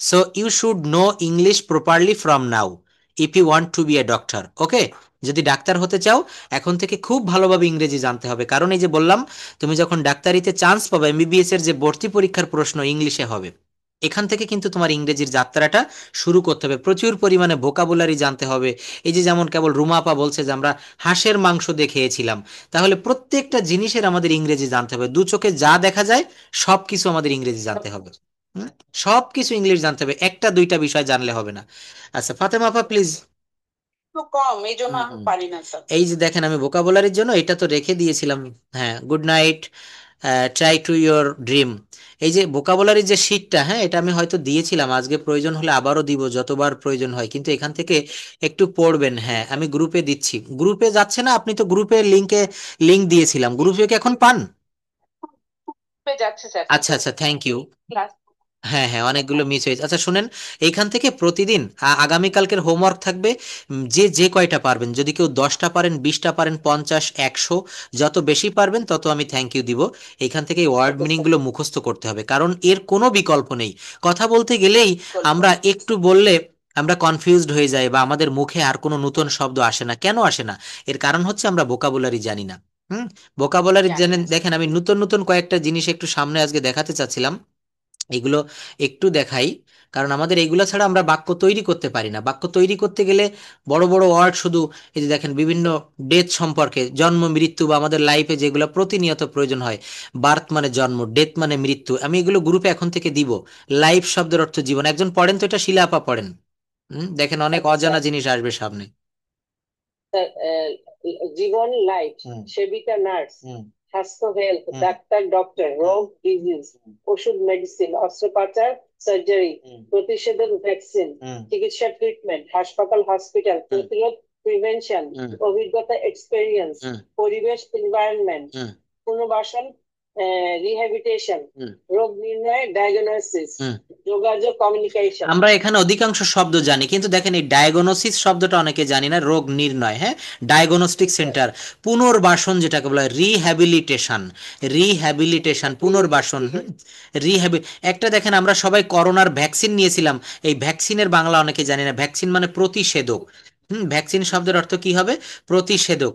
So you should know English properly from now if you want to be a doctor. Okay, যদি doctor হতে চাও এখন থেকে খুব ভালোভাবে ইংরেজি জানতে হবে, কারণ এই যে বললাম তুমি যখন ডাক্তারিতে চান্স পাবে এমবিবিএস এর যে ভর্তি পরীক্ষার প্রশ্ন ইংলিশে হবে, এখান থেকে কিন্তু তোমার ইংরেজির যাত্রাটা শুরু করতে হবে। প্রচুর পরিমাণে ভোকাবুলারি জানতে হবে। এই যে যেমন কেবল রুমাপা বলছে যে আমরা হাঁসের মাংস দিয়ে খেয়েছিলাম, তাহলে প্রত্যেকটা জিনিসের আমাদের ইংরেজি জানতে হবে। দু চোখে যা দেখা যায় সব কিছু আমাদের ইংরেজি জানতে হবে। সব কিছু ইংলিশ জানতে হবে, একটা দুইটা বিষয় জানলে হবে না। আচ্ছা ফাতেমা আপা প্লিজ। কম, এই জন্য আমি পারি না স্যার। এই যে দেখেন আমি ভোকাবুলারির জন্য এটা তো রেখে দিয়েছিলাম। হ্যাঁ, good night, try to your dream. এই যে ভোকাবুলারির যে শীটটা, হ্যাঁ এটা আমি হয়তো দিয়েছিলাম, আজকে প্রয়োজন হলে আবারও দিব যতবার প্রয়োজন হয়, কিন্তু এখান থেকে একটু পড়বেন। হ্যাঁ আমি গ্রুপে দিচ্ছি। গ্রুপে যাচ্ছে না? আপনি তো গ্রুপে লিংক দিয়েছিলাম, গ্রুপে কি এখন পান? যাচ্ছে স্যার। আচ্ছা আচ্ছা, থ্যাংক ইউ। হ্যাঁ হ্যাঁ, অনেকগুলো মিস হয়েছে। আচ্ছা শুনেন, এইখান থেকে প্রতিদিন আগামীকালকের হোমওয়ার্ক থাকবে, যে যে কয়টা পারবেন, যদি কেউ 10টা পারেন, 20টা পারেন, 50, 100, যত বেশি পারবেন তত আমি থ্যাংক ইউ দিব। এইখান থেকে ওয়ার্ড মিনিংগুলো মুখস্থ করতে হবে, কারণ এর কোনো বিকল্প নেই। কথা বলতে গেলেই আমরা একটু বললে আমরা কনফিউজড হয়ে যাই, বা আমাদের মুখে আর কোনো নতুন শব্দ আসে না। কেন আসে না? এর কারণ হচ্ছে আমরা ভোকাবুলারি জানি না। ভোকাবুলারি জানেন। দেখেন আমি নতুন নতুন কয়েকটা জিনিস একটু সামনে আজকে দেখাতে চাচ্ছিলাম, এগুলো একটু দেখাই। কারণ আমাদের এইগুলো ছাড়া আমরা বাক্য তৈরি করতে পারি না। বাক্য তৈরি করতে গেলে বড় বড় ওয়ার্ড, শুধু এই যে দেখেন বিভিন্ন ডেথ সম্পর্কে, জন্ম মৃত্যু, বা আমাদের লাইফে যেগুলো প্রতিনিয়ত প্রয়োজন হয়, বার্থ মানে জন্ম, ডেথ মানে মৃত্যু, আমি এগুলো গ্রুপে এখন থেকে দিব। লাইফ শব্দের অর্থ জীবন। একজন পড়েন তো এটা, শিলা আপা পড়েন। দেখেন অনেক আচ্ছা অজানা জিনিস আসবে সামনে। স্যার, জীবন লাইফ, হুম সেবিকা নার্স, হুম স্বাস্থ্য হেলথ, হুম ডাক্তার ডক্টর, হুম রোগ ডিজিজ, হুম ওষুধ মেডিসিন, অস্ত্রোপচার সার্জারি, হুম প্রতিষেধক ভ্যাকসিন, হুম চিকিৎসা ট্রিটমেন্ট, হাসপাতাল হসপিটাল, হুম প্রতিরোধ প্রিভেনশন, হুম অভিজ্ঞতা এক্সপেরিয়েন্স, হুম পরিবেশ এনভায়রনমেন্ট, হুম পুনর্বাসন রিহ্যাবিলিটেশন, হুম রোগ নির্ণয় ডায়াগনোসিস, হুম। যোগাযোগ কমিউনিকেশন। আমরা এখানে অধিকাংশ শব্দ জানি, কিন্তু দেখেন এই ডায়াগনোসিস শব্দটা অনেকে জানি না। রোগ নির্ণয়, হ্যাঁ, ডায়াগনস্টিক সেন্টার। পুনর্বাসন যেটাকে বলা হয় রিহ্যাবিলিটেশন, রিহ্যাবিলিটেশন পুনর্বাসন। রিহ্যাবি একটা দেখেন, আমরা সবাই করোনার ভ্যাকসিন নিয়েছিলাম, এই ভ্যাকসিনের বাংলা অনেকে জানি না। ভ্যাকসিন মানে প্রতিষেধক। ভ্যাকসিন শব্দের অর্থ কি হবে? প্রতিষেধক।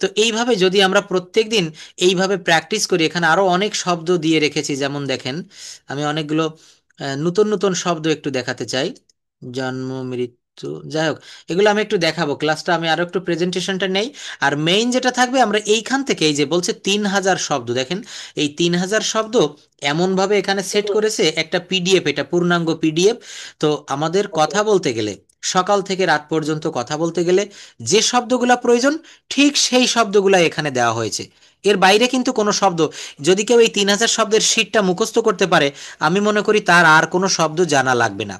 তো এইভাবে যদি আমরা প্রত্যেকদিন এইভাবে প্র্যাকটিস করি, এখানে আরো অনেক শব্দ দিয়ে রেখেছি, যেমন দেখেন আমি অনেকগুলো নতুন নতুন শব্দ একটু দেখাতে চাই। জন্ম, মৃত্যু, যাই হোক, এগুলো আমি একটু দেখাবো। ক্লাসটা আমি আরো একটু প্রেজেন্টেশনটা নেই। আর মেইন যেটা থাকবে, আমরা এইখান থেকে, এই যে বলছে 3000 শব্দ, দেখেন এই 3000 শব্দ এমন ভাবে এখানে সেট করেছে, একটা পিডিএফ, এটা পূর্ণাঙ্গ পিডিএফ। তো আমাদের কথা বলতে গেলে, সকাল থেকে রাত পর্যন্ত কথা বলতে গেলে যে শব্দগুলা প্রয়োজন, ঠিক সেই শব্দগুলা এখানে দেওয়া হয়েছে। এর বাইরে কিন্তু কোনো শব্দ, যদি কেউ এই 3000 শব্দের শীটটা মুখস্থ করতে পারে, আমি মনে করি তার আর কোনো শব্দ জানা লাগবে না।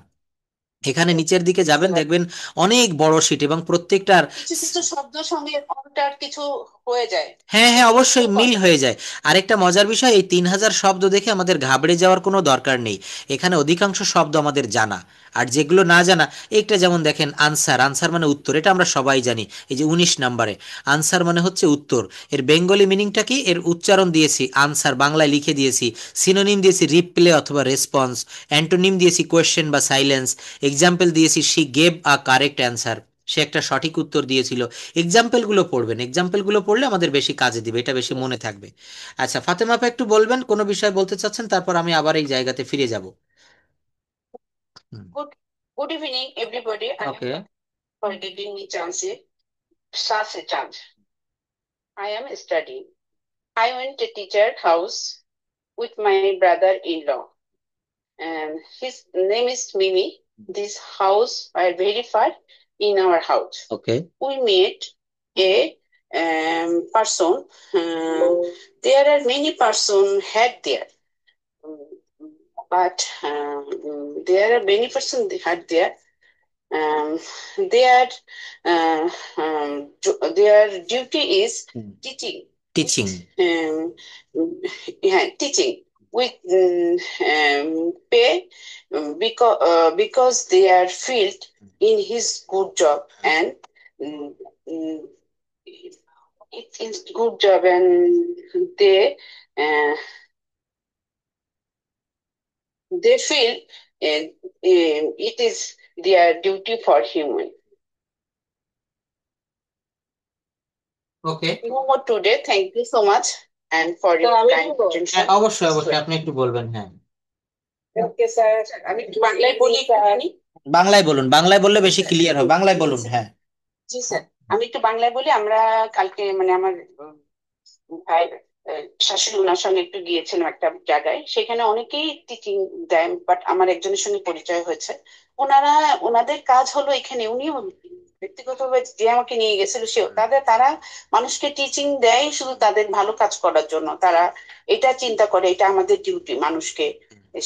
এখানে নিচের দিকে যাবেন, দেখবেন অনেক বড় শীট, এবং প্রত্যেকটার কিছু কিছু শব্দ সঙ্গে অন্যটার কিছু হয়ে যায়, হ্যাঁ হ্যাঁ, সেগুলো অবশ্যই একটু মিল কথা। হয়ে যায়। আরেকটা মজার বিষয়, এই 3000 শব্দ দেখে আমাদের ঘাবড়ে যাওয়ার কোনো দরকার নেই। এখানে অধিকাংশ শব্দ আমাদের জানা। আর যেগুলো না জানা, একটা যেমন দেখেন আনসার, আনসার মানে উত্তর, এটা আমরা সবাই জানি। এই যে 19 নম্বরে আনসার মানে হচ্ছে উত্তর, এর বেঙ্গলি মিনিংটা কি, এর উচ্চারণ দিয়েছি আনসার, বাংলায় লিখে দিয়েছি। সিনোনিম দিয়েছি রিপ্লে অথবা রেসপন্স। অ্যান্টোনিম দিয়েছি কোয়েশ্চেন বা সাইলেন্স। এক্সাম্পল দিয়েছি she gave a correct answer, সে একটা সঠিক উত্তর দিয়েছিল। এক্সাম্পলগুলো পড়বেন, এক্সাম্পলগুলো পড়লে আমাদের বেশি কাজে দিবে, এটা বেশি মনে থাকবে। আচ্ছা ফাতেমা আপা, একটু বলবেন কোনো বিষয় বলতে চাচ্ছেন, তারপর আমি আবার এই জায়গাতে ফিরে যাব। Good, good evening, everybody. I am okay. for giving me chance, such a chance. I am studying. I went to teacher house with my brother-in-law, and his name is Mimi. This house are very far in our house. Okay. We met a person. There are many person had there, but there are many person had there. Um, their their duty is teaching. Teaching. Um, yeah, teaching with pay because they are filled in his good job, and um, um, it is good job, and uh, they feel it is their duty for human. Okay. No more today. Thank you so much and for your kind attention. অবশ্যই অবশ্যই, আপনি একটু বলবেন, হ্যাঁ। Okay sir, আমি একটু বাংলায় বলি একটুখানি। বাংলায় বলুন, বাংলায় বললে বেশি ক্লিয়ার হবে, বাংলায় বলুন, হ্যাঁ। জি স্যার, আমি একটু বাংলায় বলি। আমরা কালকে মানে আমার ভাই শাশুড়ি ওনার সঙ্গে একটু গিয়েছিলাম একটা জায়গায়, সেখানে অনেকেই টিচিং দেয়, বাট আমার একজনের সঙ্গে পরিচয় হয়েছে। ওনারা, ওনাদের কাজ হলো এখানে, উনিও ব্যক্তিগতভাবে যে আমাকে নিয়ে গেছিল, সে তারা মানুষকে টিচিং দেয় শুধু তাদের ভালো কাজ করার জন্য। তারা এটা চিন্তা করে এটা আমাদের ডিউটি মানুষকে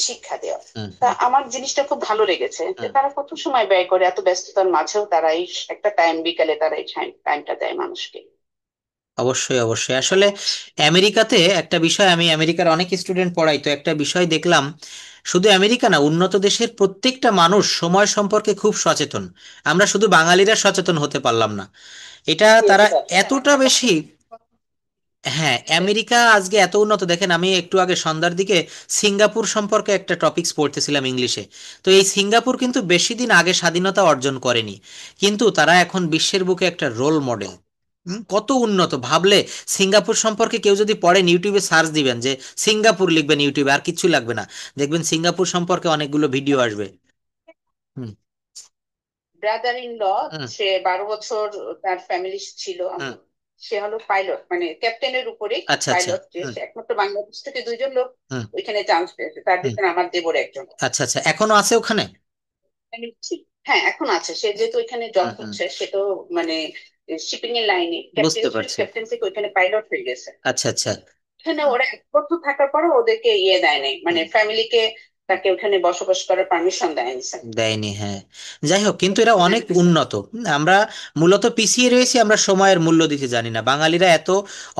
শিক্ষা দেওয়া। তা আমার জিনিসটা খুব ভালো লেগেছে যে তারা কত সময় ব্যয় করে, এত ব্যস্ততার মাঝেও তারা এই একটা টাইম, বিকালে তারা এই টাইমটা দেয় মানুষকে। অবশ্যই অবশ্যই। আসলে আমেরিকাতে একটা বিষয়, আমি আমেরিকার অনেক স্টুডেন্ট পড়াই, তো একটা বিষয় দেখলাম, শুধু আমেরিকা না, উন্নত দেশের প্রত্যেকটা মানুষ সময় সম্পর্কে খুব সচেতন। আমরা শুধু বাঙালিরা সচেতন হতে পারলাম না, এটা তারা এতটা বেশি। হ্যাঁ, আমেরিকা আজকে এত উন্নত, দেখেন আমি একটু আগে সন্ধ্যার দিকে সিঙ্গাপুর সম্পর্কে একটা টপিকস পড়তেছিলাম ইংলিশে। তো এই সিঙ্গাপুর কিন্তু বেশি দিন আগে স্বাধীনতা অর্জন করেনি, কিন্তু তারা এখন বিশ্বের বুকে একটা রোল মডেল। কত উন্নত ভাবলে। সিঙ্গাপুর সম্পর্কে কেউ যদি পড়েন, ইউটিউবে সার্চ দিবেন যে সিঙ্গাপুর, লিখবেন ইউটিউবে, আর কিচ্ছু লাগবে না, দেখবেন সিঙ্গাপুর সম্পর্কে অনেকগুলো ভিডিও আসবে। হুম ব্রাদার ইন ল, হুম সে 12 বছর তার ফ্যামিলি ছিল। হুম। সে হলো পাইলট, মানে ক্যাপ্টেনের উপরে আচ্ছা আচ্ছা। পাইলট। যে হুম সে একমাত্র বাংলাদেশ থেকে 2 জন লোক হুম ওইখানে চান্স পেয়েছে, তার হুম। ভিতরে আমার দেবর একজন। আচ্ছা আচ্ছা, এখনো আছে ওখানে? হ্যাঁ এখন আছে, সে যেহেতু এখানে জব হুম হুম, করছে, সে তো মানে শিপিং এর লাইনে বুঝতে পারছি। ক্যাপ্টেন থেকে ওইখানে পাইলট হয়ে গেছে। আচ্ছা আচ্ছা। এখানে ওরা 1 বছর থাকার পরে ওদেরকে দেয় নাই, মানে হুম, ফ্যামিলিকে তাকে ওখানে বসবাস করার পারমিশন দেয়নি স্যার। দেয়নি, হ্যাঁ। যাই হোক, কিন্তু এরা অনেক উন্নত। আমরা মূলত পিছিয়ে রয়েছি, আমরা সময়ের মূল্য দিতে জানি না। বাঙালিরা এত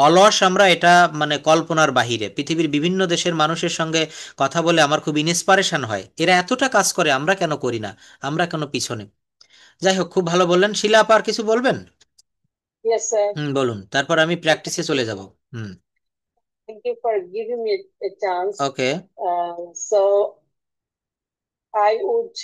অলস, আমরা এটা মানে কল্পনার বাহিরে। পৃথিবীর বিভিন্ন দেশের মানুষের সঙ্গে কথা বলে আমার খুব ইন্সপারেশন হয়, এরা এতটা কাজ করে, আমরা কেন করি না, আমরা কেন পিছনে। যাই হোক, খুব ভালো বললেন। শিলা আপা, আর কিছু বলবেন? Yes, sir. হুম, বলুন, তারপর আমি প্র্যাকটিসে চলে যাব। হুম। Thank you for giving me a chance. Okay. So I would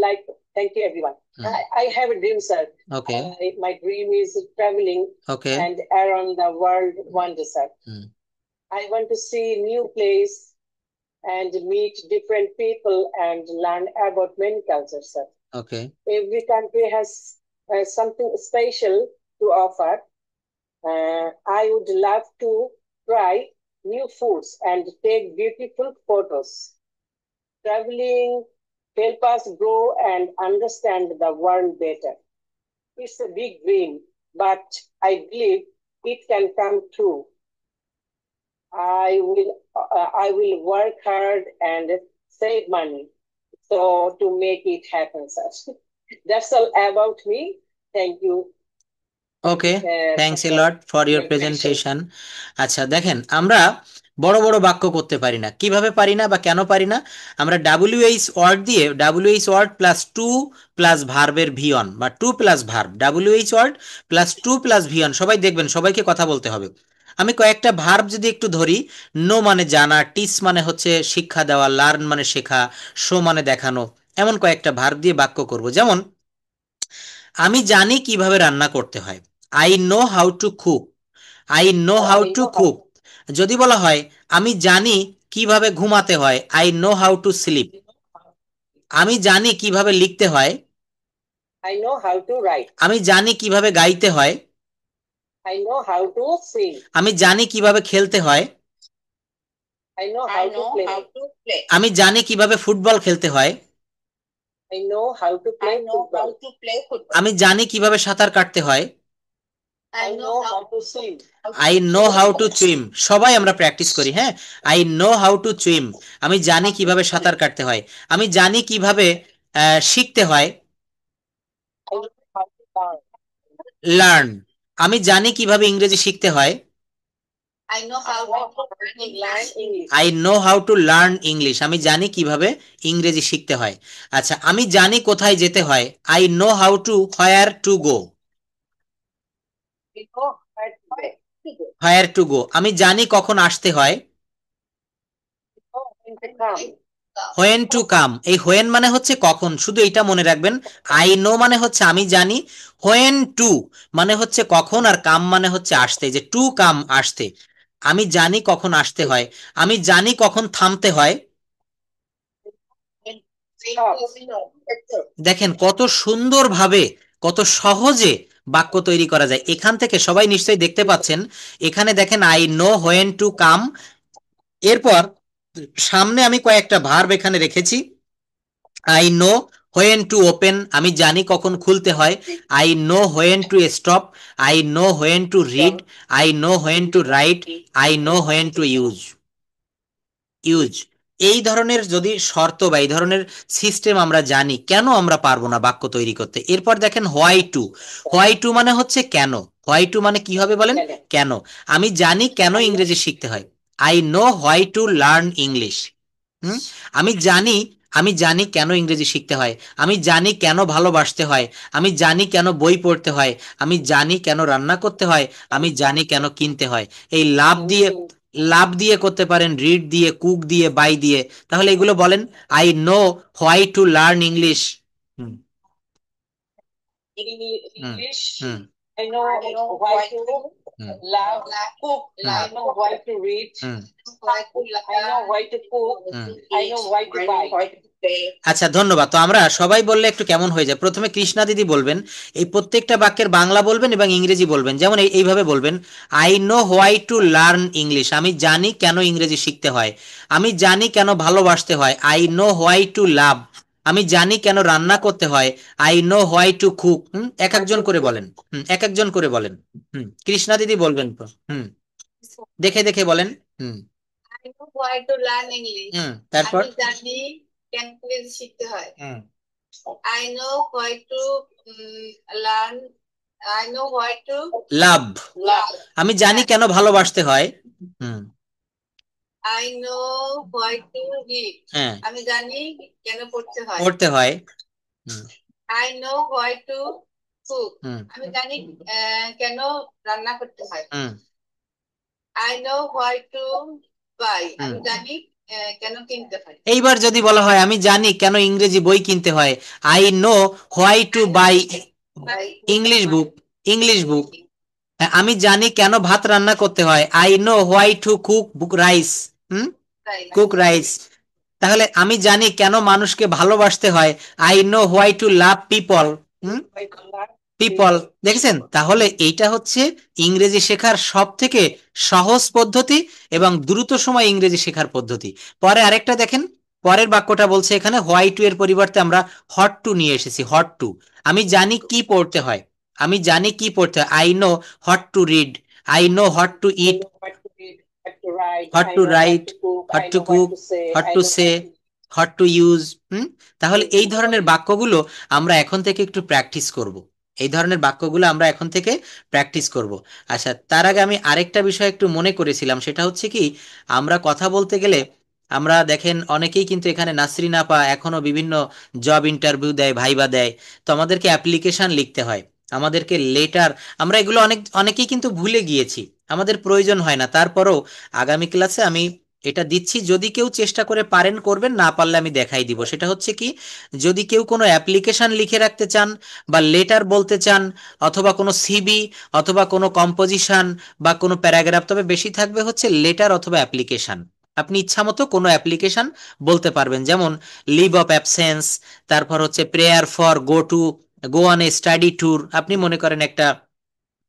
like thank you everyone. Hmm. I have a dream, sir. Okay. My dream is traveling okay. and around the world one day, sir. Hmm. I want to see new place and meet different people and learn about many cultures, sir. Okay. Every country has something special to offer. I would love to try new foods and take beautiful photos. Traveling help us grow and understand the world better. It's a big dream, but I believe it can come true. I will work hard and save money so to make it happen, sir. That's all about me. Thank you. Okay, thanks a For lot for your your patience. Presentation. আচ্ছা দেখেন, আমরা বড় বড় বাক্য করতে পারি না। কিভাবে পারি না বা কেন পারি না? আমরা ডাব্লিউএইচ ওয়ার্ড দিয়ে, WH word plus to plus ভার্বের ভিয়ন বা to plus verb, WH word plus to plus V one. সবাই দেখবেন, সবাইকে কথা বলতে হবে। আমি কয়েকটা ভার্ব যদি একটু ধরি, নো মানে জানা, টিচ মানে হচ্ছে শিক্ষা দেওয়া, লার্ন মানে শেখা, শো মানে দেখানো, এমন কয়েকটা ভার্ব দিয়ে বাক্য করব। যেমন, আমি জানি কিভাবে রান্না করতে হয়, I no how to cook. I know how to cook. যদি বলা হয় আমি জানি কিভাবে ঘুমাতে হয়, I no how to sleep. আমি জানি কিভাবে লিখতে হয়, I know how to write. আমি জানি কিভাবে গাইতে হয়, I know how to sing. আমি জানি কিভাবে খেলতে হয়, I know how to play. আমি জানি কিভাবে ফুটবল খেলতে হয়, I know how to play football. আমি জানি কিভাবে সাঁতার কাটতে হয়, I know how to swim. I know how to swim. সবাই আমরা প্র্যাকটিস করি, হ্যাঁ। I know how to swim, আমি জানি কিভাবে সাঁতার কাটতে হয়। আমি জানি কিভাবে শিখতে হয়, I know how to learn. Learn. আমি জানি কিভাবে ইংরেজি শিখতে হয়, I know how to learn English. I know how two learn English. আমি জানি কিভাবে ইংরেজি শিখতে হয়। আচ্ছা, আমি জানি কোথায় যেতে হয়, I no how two where to go. I know how to go. Where to go. আমি জানি কখন আসতে হয়, I know when to come. When to come. এই হোয়েন মানে হচ্ছে কখন, শুধু এটা মনে রাখবেন। আই নো মানে হচ্ছে আমি জানি, হোয়েন টু মানে হচ্ছে কখন, আর কাম মানে হচ্ছে আসতে, যে টু কাম আসতে। আমি জানি কখন আসতে হয়, আমি জানি কখন থামতে হয়। দেখেন কত সুন্দরভাবে, কত সহজে বাক্য তৈরি করা যায়। এখান থেকে সবাই নিশ্চয়ই দেখতে পাচ্ছেন, এখানে দেখেন I know when to come. এরপর সামনে আমি কয়েকটা ভার্ব এখানে রেখেছি। I know when to open, আমি জানি কখন খুলতে হয়। I know when to stop, I know when to read, I know when to write, I know when to use. এই ধরনের যদি শর্ত বা এই ধরনের সিস্টেম আমরা জানি, কেন আমরা পারবো না বাক্য তৈরি করতে? এরপর দেখেন হোয়াই টু। হোয়াই টু মানে হচ্ছে কেন। হোয়াই টু মানে কি হবে বলেন? কেন। আমি জানি কেন ইংরেজি শিখতে হয়, I know why to learn English. হুম। আমি জানি, আমি জানি কেন ইংরেজি শিখতে হয়, আমি জানি কেন ভালোবাসতে হয়, আমি জানি কেন বই পড়তে হয়, আমি জানি কেন রান্না করতে হয়, আমি জানি কেন কিনতে হয়। এই লাভ দিয়ে করতে পারেন, রিড দিয়ে, কুক দিয়ে, বাই দিয়ে। তাহলে এগুলো বলেন, I know why to learn English. Hmm English. Hmm I know why to hmm love, cook. I know why to read. Hmm I know why to cook. Hmm. I know why to buy. আচ্ছা, ধন্যবাদ। তো আমরা সবাই বললে একটু কেমন হয়ে যায়। প্রথমে কৃষ্ণা দিদি বলবেন, এই প্রত্যেকটা বাক্যের বাংলা বলবেন এবং ইংরেজি বলবেন। যেমন এইভাবে বলবেন, I know why to learn English, আমি জানি কেন ইংরেজি শিখতে হয়। আমি জানি কেন ভালোবাসতে হয়, আই নো হোয়াই টু লাভ, আমি জানি কেন রান্না করতে হয়, I know why to cook. এক একজন করে বলেন, এক একজন করে বলেন। কৃষ্ণা দিদি বলবেন তো। দেখে দেখে বলেন। হুম I know why to learn English. তারপর আমি জানি কেন ইংরেজি শিখতে হয়। হুম I know why to learn. I know why to love. love. আমি জানি কেন ভালোবাসতে হয়। হুম I know why to read. হ্যাঁ আমি জানি কেন পড়তে হয়। পড়তে হয়। হুম I know why to cook. হুম আমি জানি কেন রান্না করতে হয়। হুম I know why to buy. হুম। আমি জানি কেন কিনতে হয়। এইবার যদি বলা হয় আমি জানি কেন ইংরেজি বই কিনতে হয়, I know why to buy English book. English book. আমি জানি কেন ভাত রান্না করতে হয়, I know why to cook book rice. Cook rice. তাহলে আমি জানি কেন মানুষকে ভালোবাসতে হয়, I know why to love people. People. দেখেছেন, তাহলে এইটা হচ্ছে ইংরেজি শেখার সব থেকে সহজ পদ্ধতি এবং দ্রুত সময় ইংরেজি শেখার পদ্ধতি। পরে আরেকটা দেখেন, পরের বাক্যটা বলছে এখানে হোয়াই টু এর পরিবর্তে আমরা হট টু নিয়ে এসেছি। How to. আমি জানি কি পড়তে হয়, আমি জানি কি পড়তে হয়, I know how to read, I know how to eat, how to write, how to cook, how to say, how to use. তাহলে এই ধরনের বাক্যগুলো আমরা এখন থেকে একটু প্র্যাকটিস করব। এই ধরনের বাক্যগুলো আমরা এখন থেকে প্র্যাকটিস করব। আচ্ছা, তার আগে আমি আরেকটা বিষয় একটু মনে করেছিলাম, সেটা হচ্ছে কি, আমরা কথা বলতে গেলে আমরা দেখেন অনেকেই কিন্তু এখানে নাসরিন আপা এখনো বিভিন্ন জব ইন্টারভিউ দেয়, ভাইবা দেয়। তো আমাদেরকে অ্যাপ্লিকেশন লিখতে হয়, আমাদেরকে লেটার, আমরা এগুলো অনেকেই কিন্তু ভুলে গিয়েছি, আমাদের প্রয়োজন হয় না। তারপরেও আগামী ক্লাসে আমি এটা দিচ্ছি, যদি কেউ চেষ্টা করে পারেন করবেন, না পারলে আমি দেখাই দিব। সেটা হচ্ছে কি, যদি কেউ কোনো অ্যাপ্লিকেশন লিখে রাখতে চান বা লেটার বলতে চান, অথবা কোনো সিবি, অথবা কোনো কম্পোজিশন বা কোনো প্যারাগ্রাফ, তবে বেশি থাকবে হচ্ছে লেটার অথবা অ্যাপ্লিকেশন। আপনি ইচ্ছামতো কোনো অ্যাপ্লিকেশন বলতে পারবেন, যেমন লিভ অফ অ্যাবসেন্স, তারপর হচ্ছে prayer for go on a study tour. আপনি মনে করেন একটা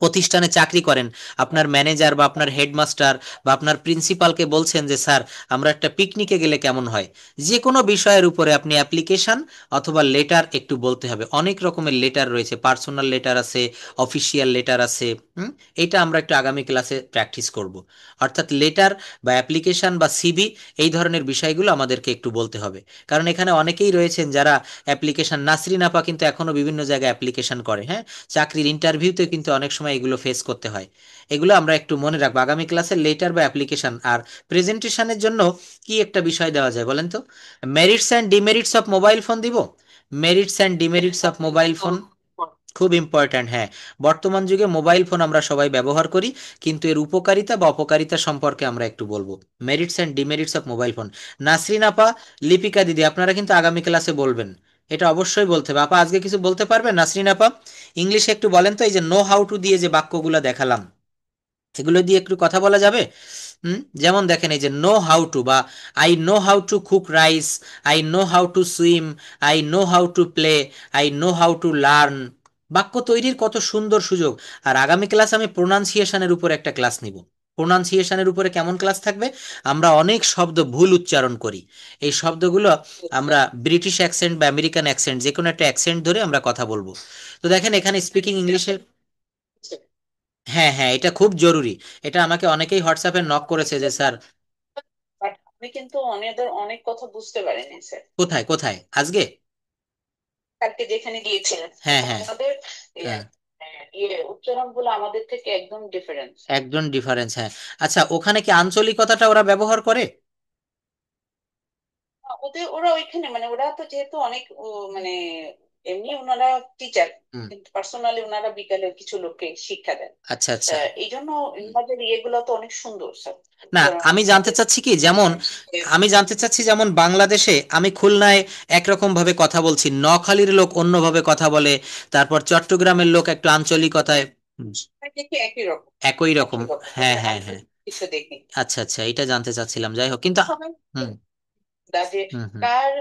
প্রতিষ্ঠানে চাকরি করেন, আপনার ম্যানেজার বা আপনার হেডমাস্টার বা আপনার প্রিন্সিপালকে বলছেন যে স্যার আমরা একটা পিকনিকে গেলে কেমন হয়, যে কোনো বিষয়ের উপরে আপনি অ্যাপ্লিকেশন অথবা লেটার একটু বলতে হবে। অনেক রকমের লেটার রয়েছে, পার্সোনাল লেটার আছে, অফিসিয়াল লেটার আছে। এটা আমরা একটু আগামী ক্লাসে প্র্যাকটিস করব। অর্থাৎ লেটার বা অ্যাপ্লিকেশন বা সিবি, এই ধরনের বিষয়গুলো আমাদেরকে একটু বলতে হবে। কারণ এখানে অনেকেই রয়েছেন যারা অ্যাপ্লিকেশন, নাসরিন আপা কিন্তু এখনো বিভিন্ন জায়গায় অ্যাপ্লিকেশন করে, হ্যাঁ, চাকরির ইন্টারভিউতে কিন্তু অনেক সময় এগুলো ফেস করতে হয়। এগুলো আমরা একটু মনে রাখবো আগামী ক্লাসে, লেটার বা অ্যাপ্লিকেশন। আর প্রেজেন্টেশনের জন্য কি একটা বিষয় দেওয়া যায় বলেন তো? Merits and demerits of mobile phone দিব। Merits and demerits of mobile phone খুব ইম্পর্ট্যান্ট। হ্যাঁ, বর্তমান যুগে মোবাইল ফোন আমরা সবাই ব্যবহার করি, কিন্তু এর উপকারিতা বা অপকারিতা সম্পর্কে আমরা একটু বলবো। Merits and demerits of mobile phone. Nasrin আপা, লিপিকা দিদি, আপনারা কিন্তু আগামী ক্লাসে বলবেন, এটা অবশ্যই বলতে হবে। আপা আজকে কিছু বলতে পারবেন? নাসরিন আপা ইংলিশে একটু বলেন তো, এই যে নো হাউ টু দিয়ে যে বাক্যগুলো দেখালাম, এগুলো দিয়ে একটু কথা বলা যাবে? যেমন দেখেন, এই যে নো হাউ টু, বা I know how to cook rice, I know how to swim, I know how to play, I know how to learn. বাক্য তৈরির কত সুন্দর সুযোগ। আর আগামী ক্লাস আমি প্রোনাউন্সিয়েশনের উপর একটা ক্লাস নিব। প্রোনাউন্সিয়েশনের উপরে কেমন ক্লাস থাকবে? আমরা অনেক শব্দ ভুল উচ্চারণ করি, এই শব্দগুলো আমরা ব্রিটিশ অ্যাকসেন্ট বা আমেরিকান অ্যাকসেন্ট, যে কোনো একটা অ্যাকসেন্ট ধরে আমরা কথা বলবো। তো দেখেন এখানে স্পিকিং ইংলিশের, হ্যাঁ হ্যাঁ, এটা খুব জরুরি। এটা আমাকে অনেকেই হোয়াটসঅ্যাপে নক করেছে যে স্যার। বাট আমি কিন্তু অনেক কথা বুঝতে পারিনি স্যার। কোথায় কোথায় আজকে? কালকে যেখানে গিয়েছিলেন হ্যাঁ হ্যাঁ আমাদের হ্যাঁ, উচ্চারণ গুলো আমাদের থেকে একদম ডিফারেন্স। একজন ডিফারেন্স, হ্যাঁ। আচ্ছা, ওখানে কি আঞ্চলিকতাটা ওরা ব্যবহার করে? ওরা ওইখানে মানে ওরা তো যেহেতু অনেক মানে এমনি ওনারা টিচার, হুম, কিন্তু পার্সোনালি ওনারা বিকালে কিছু লোককে শিক্ষা দেন। আচ্ছা আচ্ছা। এই জন্য ওনাদের ইয়েগুলো তো অনেক সুন্দর স্যার। না, উচ্চারণ আমি জানতে তাদের চাচ্ছি কি, যেমন আমি জানতে চাচ্ছি, যেমন বাংলাদেশে আমি খুলনায় একরকম ভাবে কথা বলছি, নোয়াখালীর লোক অন্যভাবে কথা বলে, তারপর চট্টগ্রামের লোক একটু আঞ্চলিকতায়। হুম, দেখি একই রকম। একই রকম। একই রকম হ্যাঁ ওদের হ্যাঁ হ্যাঁ। আঞ্চলিক কিছু দেখি আচ্ছা আচ্ছা, এটা জানতে চাচ্ছিলাম। যাই হোক, কিন্তু সবাই হুম যে হুম হুম কার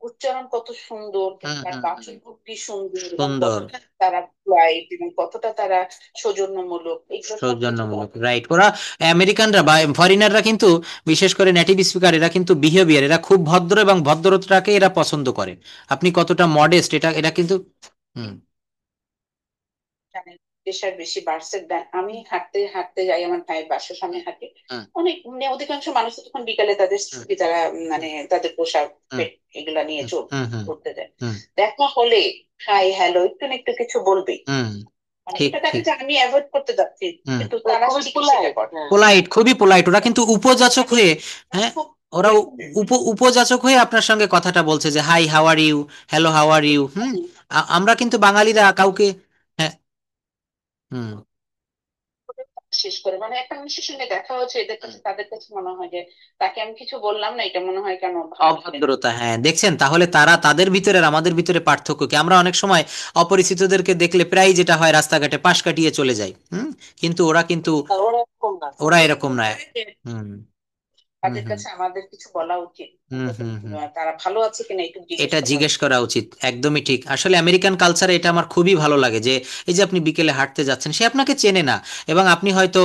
উচ্চারণ কত সুন্দর, হুম তার হুম বাচনভঙ্গি কি সুন্দর, এবং সুন্দর, কতটা তারা পোলাইট এবং কতটা তারা সৌজন্যমূলক, এগুলো সবকিছু সৌজন্যমূলক, রাইট। ওরা আমেরিকানরা বা ফরেনাররা কিন্তু, বিশেষ করে নেটিভ স্পিকার, এরা কিন্তু বিহেভিয়ার, এরা খুব ভদ্র এবং ভদ্রতাকে এরা পছন্দ করে। আপনি কতটা মডেস্ট, এটা এটা কিন্তু হুম জানে। প্রেশার বেশি বাড়ছে দেন আমি হাঁটতে হাঁটতে যাই, আমার ভাইয়ের বাসার সামনে হাঁটে হুম অনেক, মানে অধিকাংশ মানুষ তো তখন বিকালে তাদের হুম স্ত্রী, তারা মানে তাদের পোশাক হুম পেট এগুলা নিয়ে হুম চল হুম হুম করতে যায়। হুম দেখা হলে হাই হ্যালো একটু না একটু কিছু বলবে, হুম, মানে ঠিক এটা দেখা ঠিক। যায় আমি অ্যাভয়েড করতে যাচ্ছি, হুম, কিন্তু তারা খুবই ঠিকই সেটা পোলাইট। করে। পোলাইট, খুবই পোলাইট। ওরা কিন্তু উপযাচক হয়ে, হ্যাঁ, খুব ওরা উপযাচক হয়ে আপনার সঙ্গে কথাটা বলছে যে hi how are you, hello how are you. আমরা কিন্তু বাঙালিরা কাউকে, হ্যাঁ, হুম শেষ করে, মানে একটা মানুষের সঙ্গে দেখা হচ্ছে, এদের কাছে তাদের কাছে মনে হয় যে তাকে আমি কিছু বললাম না, এটা মনে হয় কেন ভালো হবে। অভদ্রতা, হ্যাঁ। দেখছেন তাহলে তারা, তাদের ভিতরে আর আমাদের ভিতরে পার্থক্য কি? আমরা অনেক সময় অপরিচিতদেরকে দেখলে প্রায় যেটা হয়, রাস্তাঘাটে পাশ কাটিয়ে চলে যাই। কিন্তু ওরা কিন্তু, আর ওরা এরকম না। ওরা এরকম নয়। হুম হুম তাদের হুম কাছে আমাদের কিছু বলা উচিত, হুম অন্তত হুম হুম তারা ভালো আছে কিনা একটু জিজ্ঞেস এটা করা জিজ্ঞেস উচিত। করা উচিত, একদমই ঠিক। আসলে আমেরিকান কালচারে এটা আমার খুবই ভালো লাগে, যে এই যে আপনি বিকেলে হাঁটতে যাচ্ছেন, সে আপনাকে চেনে না, এবং আপনি হয়তো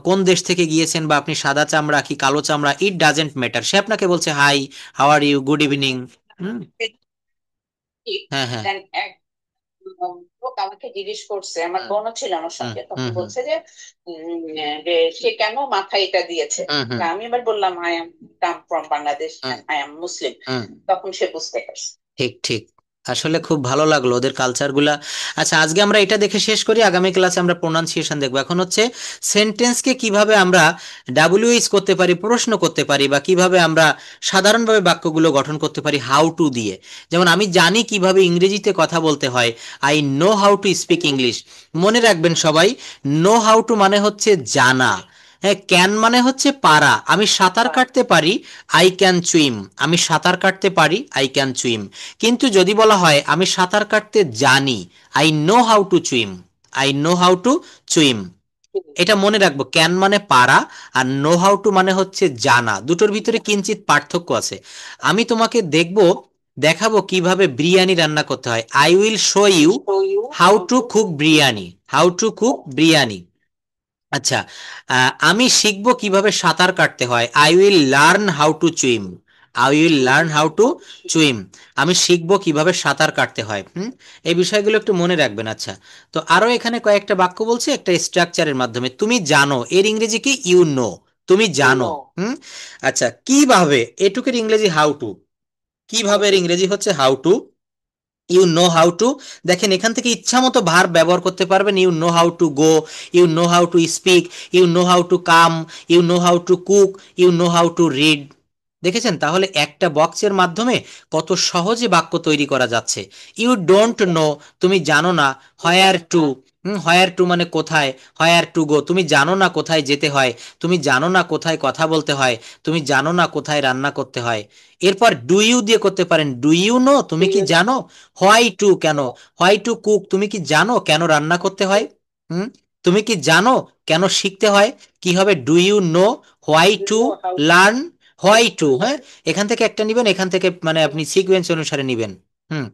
কোন দেশ থেকে গিয়েছেন, বা আপনি সাদা চামড়া কি কালো চামড়া, ইট ডাজেন্ট ম্যাটার, সে আপনাকে বলছে hi, how are you, good evening. হুম ঠিক। হ্যাঁ হ্যাঁ দেন এক লোক আমাকে জিজ্ঞেস করছে, আমার হুম বোনও ছিল আমার হুম সঙ্গে, তখন হুম হুম বলছে যে যে সে কেন মাথায় এটা দিয়েছে। হুম হুম তা আমি এবার বললাম I am come from Bangladesh hmm I am Muslim. হুম তখন সে বুঝতে পারছে। ঠিক ঠিক। আসলে খুব ভালো লাগলো ওদের কালচারগুলা। আচ্ছা, আজকে আমরা এটা দেখে শেষ করি, আগামী ক্লাসে আমরা প্রোনাউন্সিয়েশন দেখবো। এখন হচ্ছে সেন্টেন্সকে কিভাবে আমরা ডাব্লিউএইচ করতে পারি, প্রশ্ন করতে পারি, বা কিভাবে আমরা সাধারণভাবে বাক্যগুলো গঠন করতে পারি হাউ টু দিয়ে। যেমন আমি জানি কিভাবে ইংরেজিতে কথা বলতে হয়, I no how to speak English. মনে রাখবেন সবাই, নো হাউ টু মানে হচ্ছে জানা, হ্যাঁ, ক্যান মানে হচ্ছে পারা। আমি সাঁতার কাটতে পারি, আই ক্যান সুইম। আমি সাঁতার কাটতে পারি, আই ক্যান সুইম। কিন্তু যদি বলা হয় আমি সাঁতার কাটতে জানি, I know how to swim, I know how to swim. এটা মনে রাখবো, ক্যান মানে পারা, আর নো হাউ টু মানে হচ্ছে জানা। দুটোর ভিতরে কিঞ্চিত পার্থক্য আছে। আমি তোমাকে দেখাবো কিভাবে বিরিয়ানি রান্না করতে হয়। I will show you how to cook biryani, how to cook biryani. আচ্ছা, আমি শিখবো কিভাবে সাঁতার কাটতে হয়। I will learn how to swim, I will learn how to swim. আমি শিখবো কিভাবে সাঁতার কাটতে হয়। এই বিষয়গুলো একটু মনে রাখবেন। আচ্ছা, তো আরো এখানে কয়েকটা বাক্য বলছে একটা স্ট্রাকচারের মাধ্যমে। তুমি জানো, এর ইংরেজি কি? ইউ নো, তুমি জানো। হুম আচ্ছা, কিভাবে, এটুকের ইংরেজি হাউ টু। কিভাবে এর ইংরেজি হচ্ছে how to. You know how to, দেখেন এখান থেকে ইচ্ছা মতো ভার্ব ব্যবহার করতে পারবেন। You know how to go, you know how to speak, you know how to come, you know how to cook, you know how to read. দেখেছেন তাহলে একটা বক্সের মাধ্যমে কত সহজে বাক্য তৈরি করা যাচ্ছে। ইউ ডোন্ট নো, তুমি জানো না। হোয়ার টু, হোয়ার টু মানে কোথায়। হোয়ার টু গো, তুমি জানো না কোথায় যেতে হয়, তুমি জানো না কোথায় কথা বলতে হয়, তুমি জানো না কোথায় রান্না করতে হয়। এরপর ডু ইউ দিয়ে করতে পারেন, ডু ইউ নো, তুমি কি জানো। হোয়াই টু, কেন। হোয়াই টু কুক, তুমি কি জানো কেন রান্না করতে হয়। হুম তুমি কি জানো কেন শিখতে হয়। কি হবে, do you know why to learn, why to, হ্যাঁ, এখান থেকে একটা নিবেন, এখান থেকে মানে আপনি সিকোয়েন্স অনুসারে নিবেন। হুম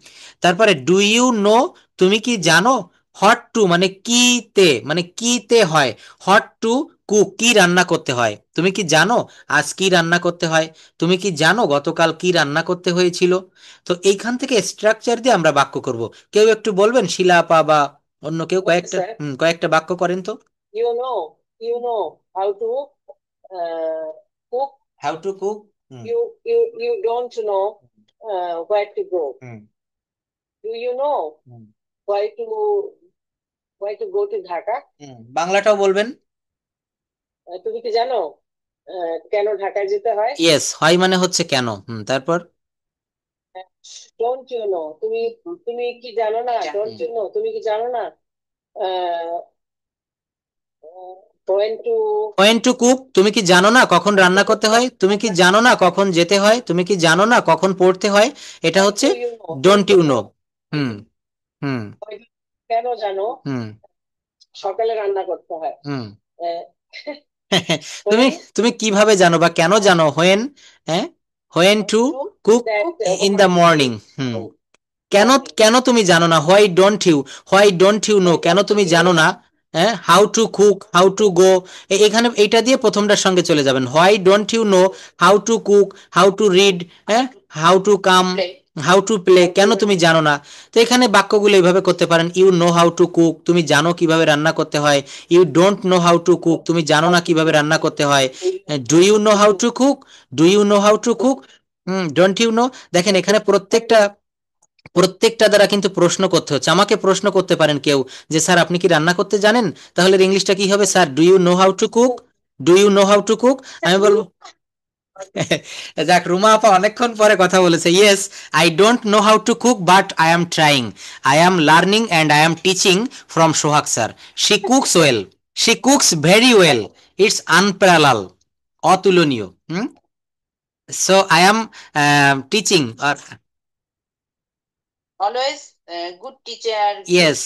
তারপরে ডু ইউ নো, তুমি কি জানো। হট টু মানে কিতে, মানে কিতে হয়। হট টু কুক, কি রান্না করতে হয়। তুমি কি জানো আজ কি রান্না করতে হয়। তুমি কি জানো গতকাল কি রান্না করতে হয়েছিল। তো এইখান থেকে স্ট্রাকচার দিয়ে আমরা বাক্য করব। কেউ একটু বলবেন, শিলা আপা বা অন্য কেউ কয়েকটা কয়েকটা বাক্য করেন তো। You know, you know how to cook. How to cook. You don't know where to go. Hmm Do you know hmm why to go to Dhaka? বাংলাটাও বলবেন। তুমি কি জানো কেন ঢাকায় যেতে হয়? ইয়েস, হয় মানে হচ্ছে কেন। তারপর Don't you know? তুমি কি জানো না? Don't you know? তুমি কি জানো না আহ, when to went to cook, তুমি কি জানো না কখন রান্না করতে হয়। তুমি কি জানো না কখন যেতে হয়। তুমি কি জানো না কখন পড়তে হয়। এটা why হচ্ছে do you know? Don't you know. হুম হুম কেন জানো হুম সকালে রান্না করতে হয়? হুম আহ, তুমি when তুমি কিভাবে জানো বা কেন জানো। হোয়েন, হ্যাঁ, when to cook in the morning. কেন কেন তুমি জানো না? হোয়াই ডোন্ট ইউ নো, কেন তুমি জানো না? হ্যাঁ, how to cook, how to go, এখানে এইটা দিয়ে প্রথমটার সঙ্গে চলে যাবেন। Why don't you know how to cook, how to read, হ্যাঁ, how to come, how to play, কেন তুমি জানো না? তো এখানে বাক্যগুলো এইভাবে করতে পারেন। You know how to cook, তুমি জানো কিভাবে রান্না করতে হয়। You don't know how to cook, তুমি জানো না কিভাবে রান্না করতে হয়। Do you know how to cook, do you know how to cook, don't you know. দেখেন এখানে প্রত্যেকটা দ্বারা কিন্তু প্রশ্ন করতে হচ্ছে। আমাকে প্রশ্ন করতে পারেন কেউ যে স্যার আপনি কি রান্না করতে জানেন, তাহলে ইংলিশটা কি হবে? Sir do you know how to cook, do you know how to cook. আমি বলবো যাক, রুমা আপা অনেকক্ষণ পরে কথা বলেছে। Yes, I don't know how to cook but I am trying, I am learning and I am teaching from Sohag sir. She cooks well, she cooks very well, it's unparallel, অতুলনীয়। So I am teaching, always good teacher, yes,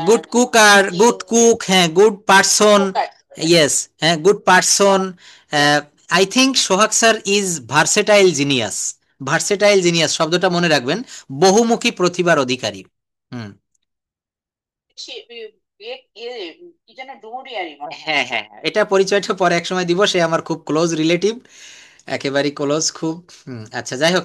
good cooker, good cook, হ্যাঁ, good person, yes, হ্যাঁ, good person. I think Sohag sir is versatile genius. Versatile genius শব্দটা মনে রাখবেন, বহুমুখী প্রতিভার অধিকারী। কি যেন ডুমুরিয়ারি মনে হয়। হ্যাঁ হ্যাঁ হ্যাঁ, এটা পরিচয়টা পরে এক সময় দিব, সে আমার খুব ক্লোজ রিলেটিভ, একেবারেই ক্লোজ খুব। আচ্ছা, যাই হোক,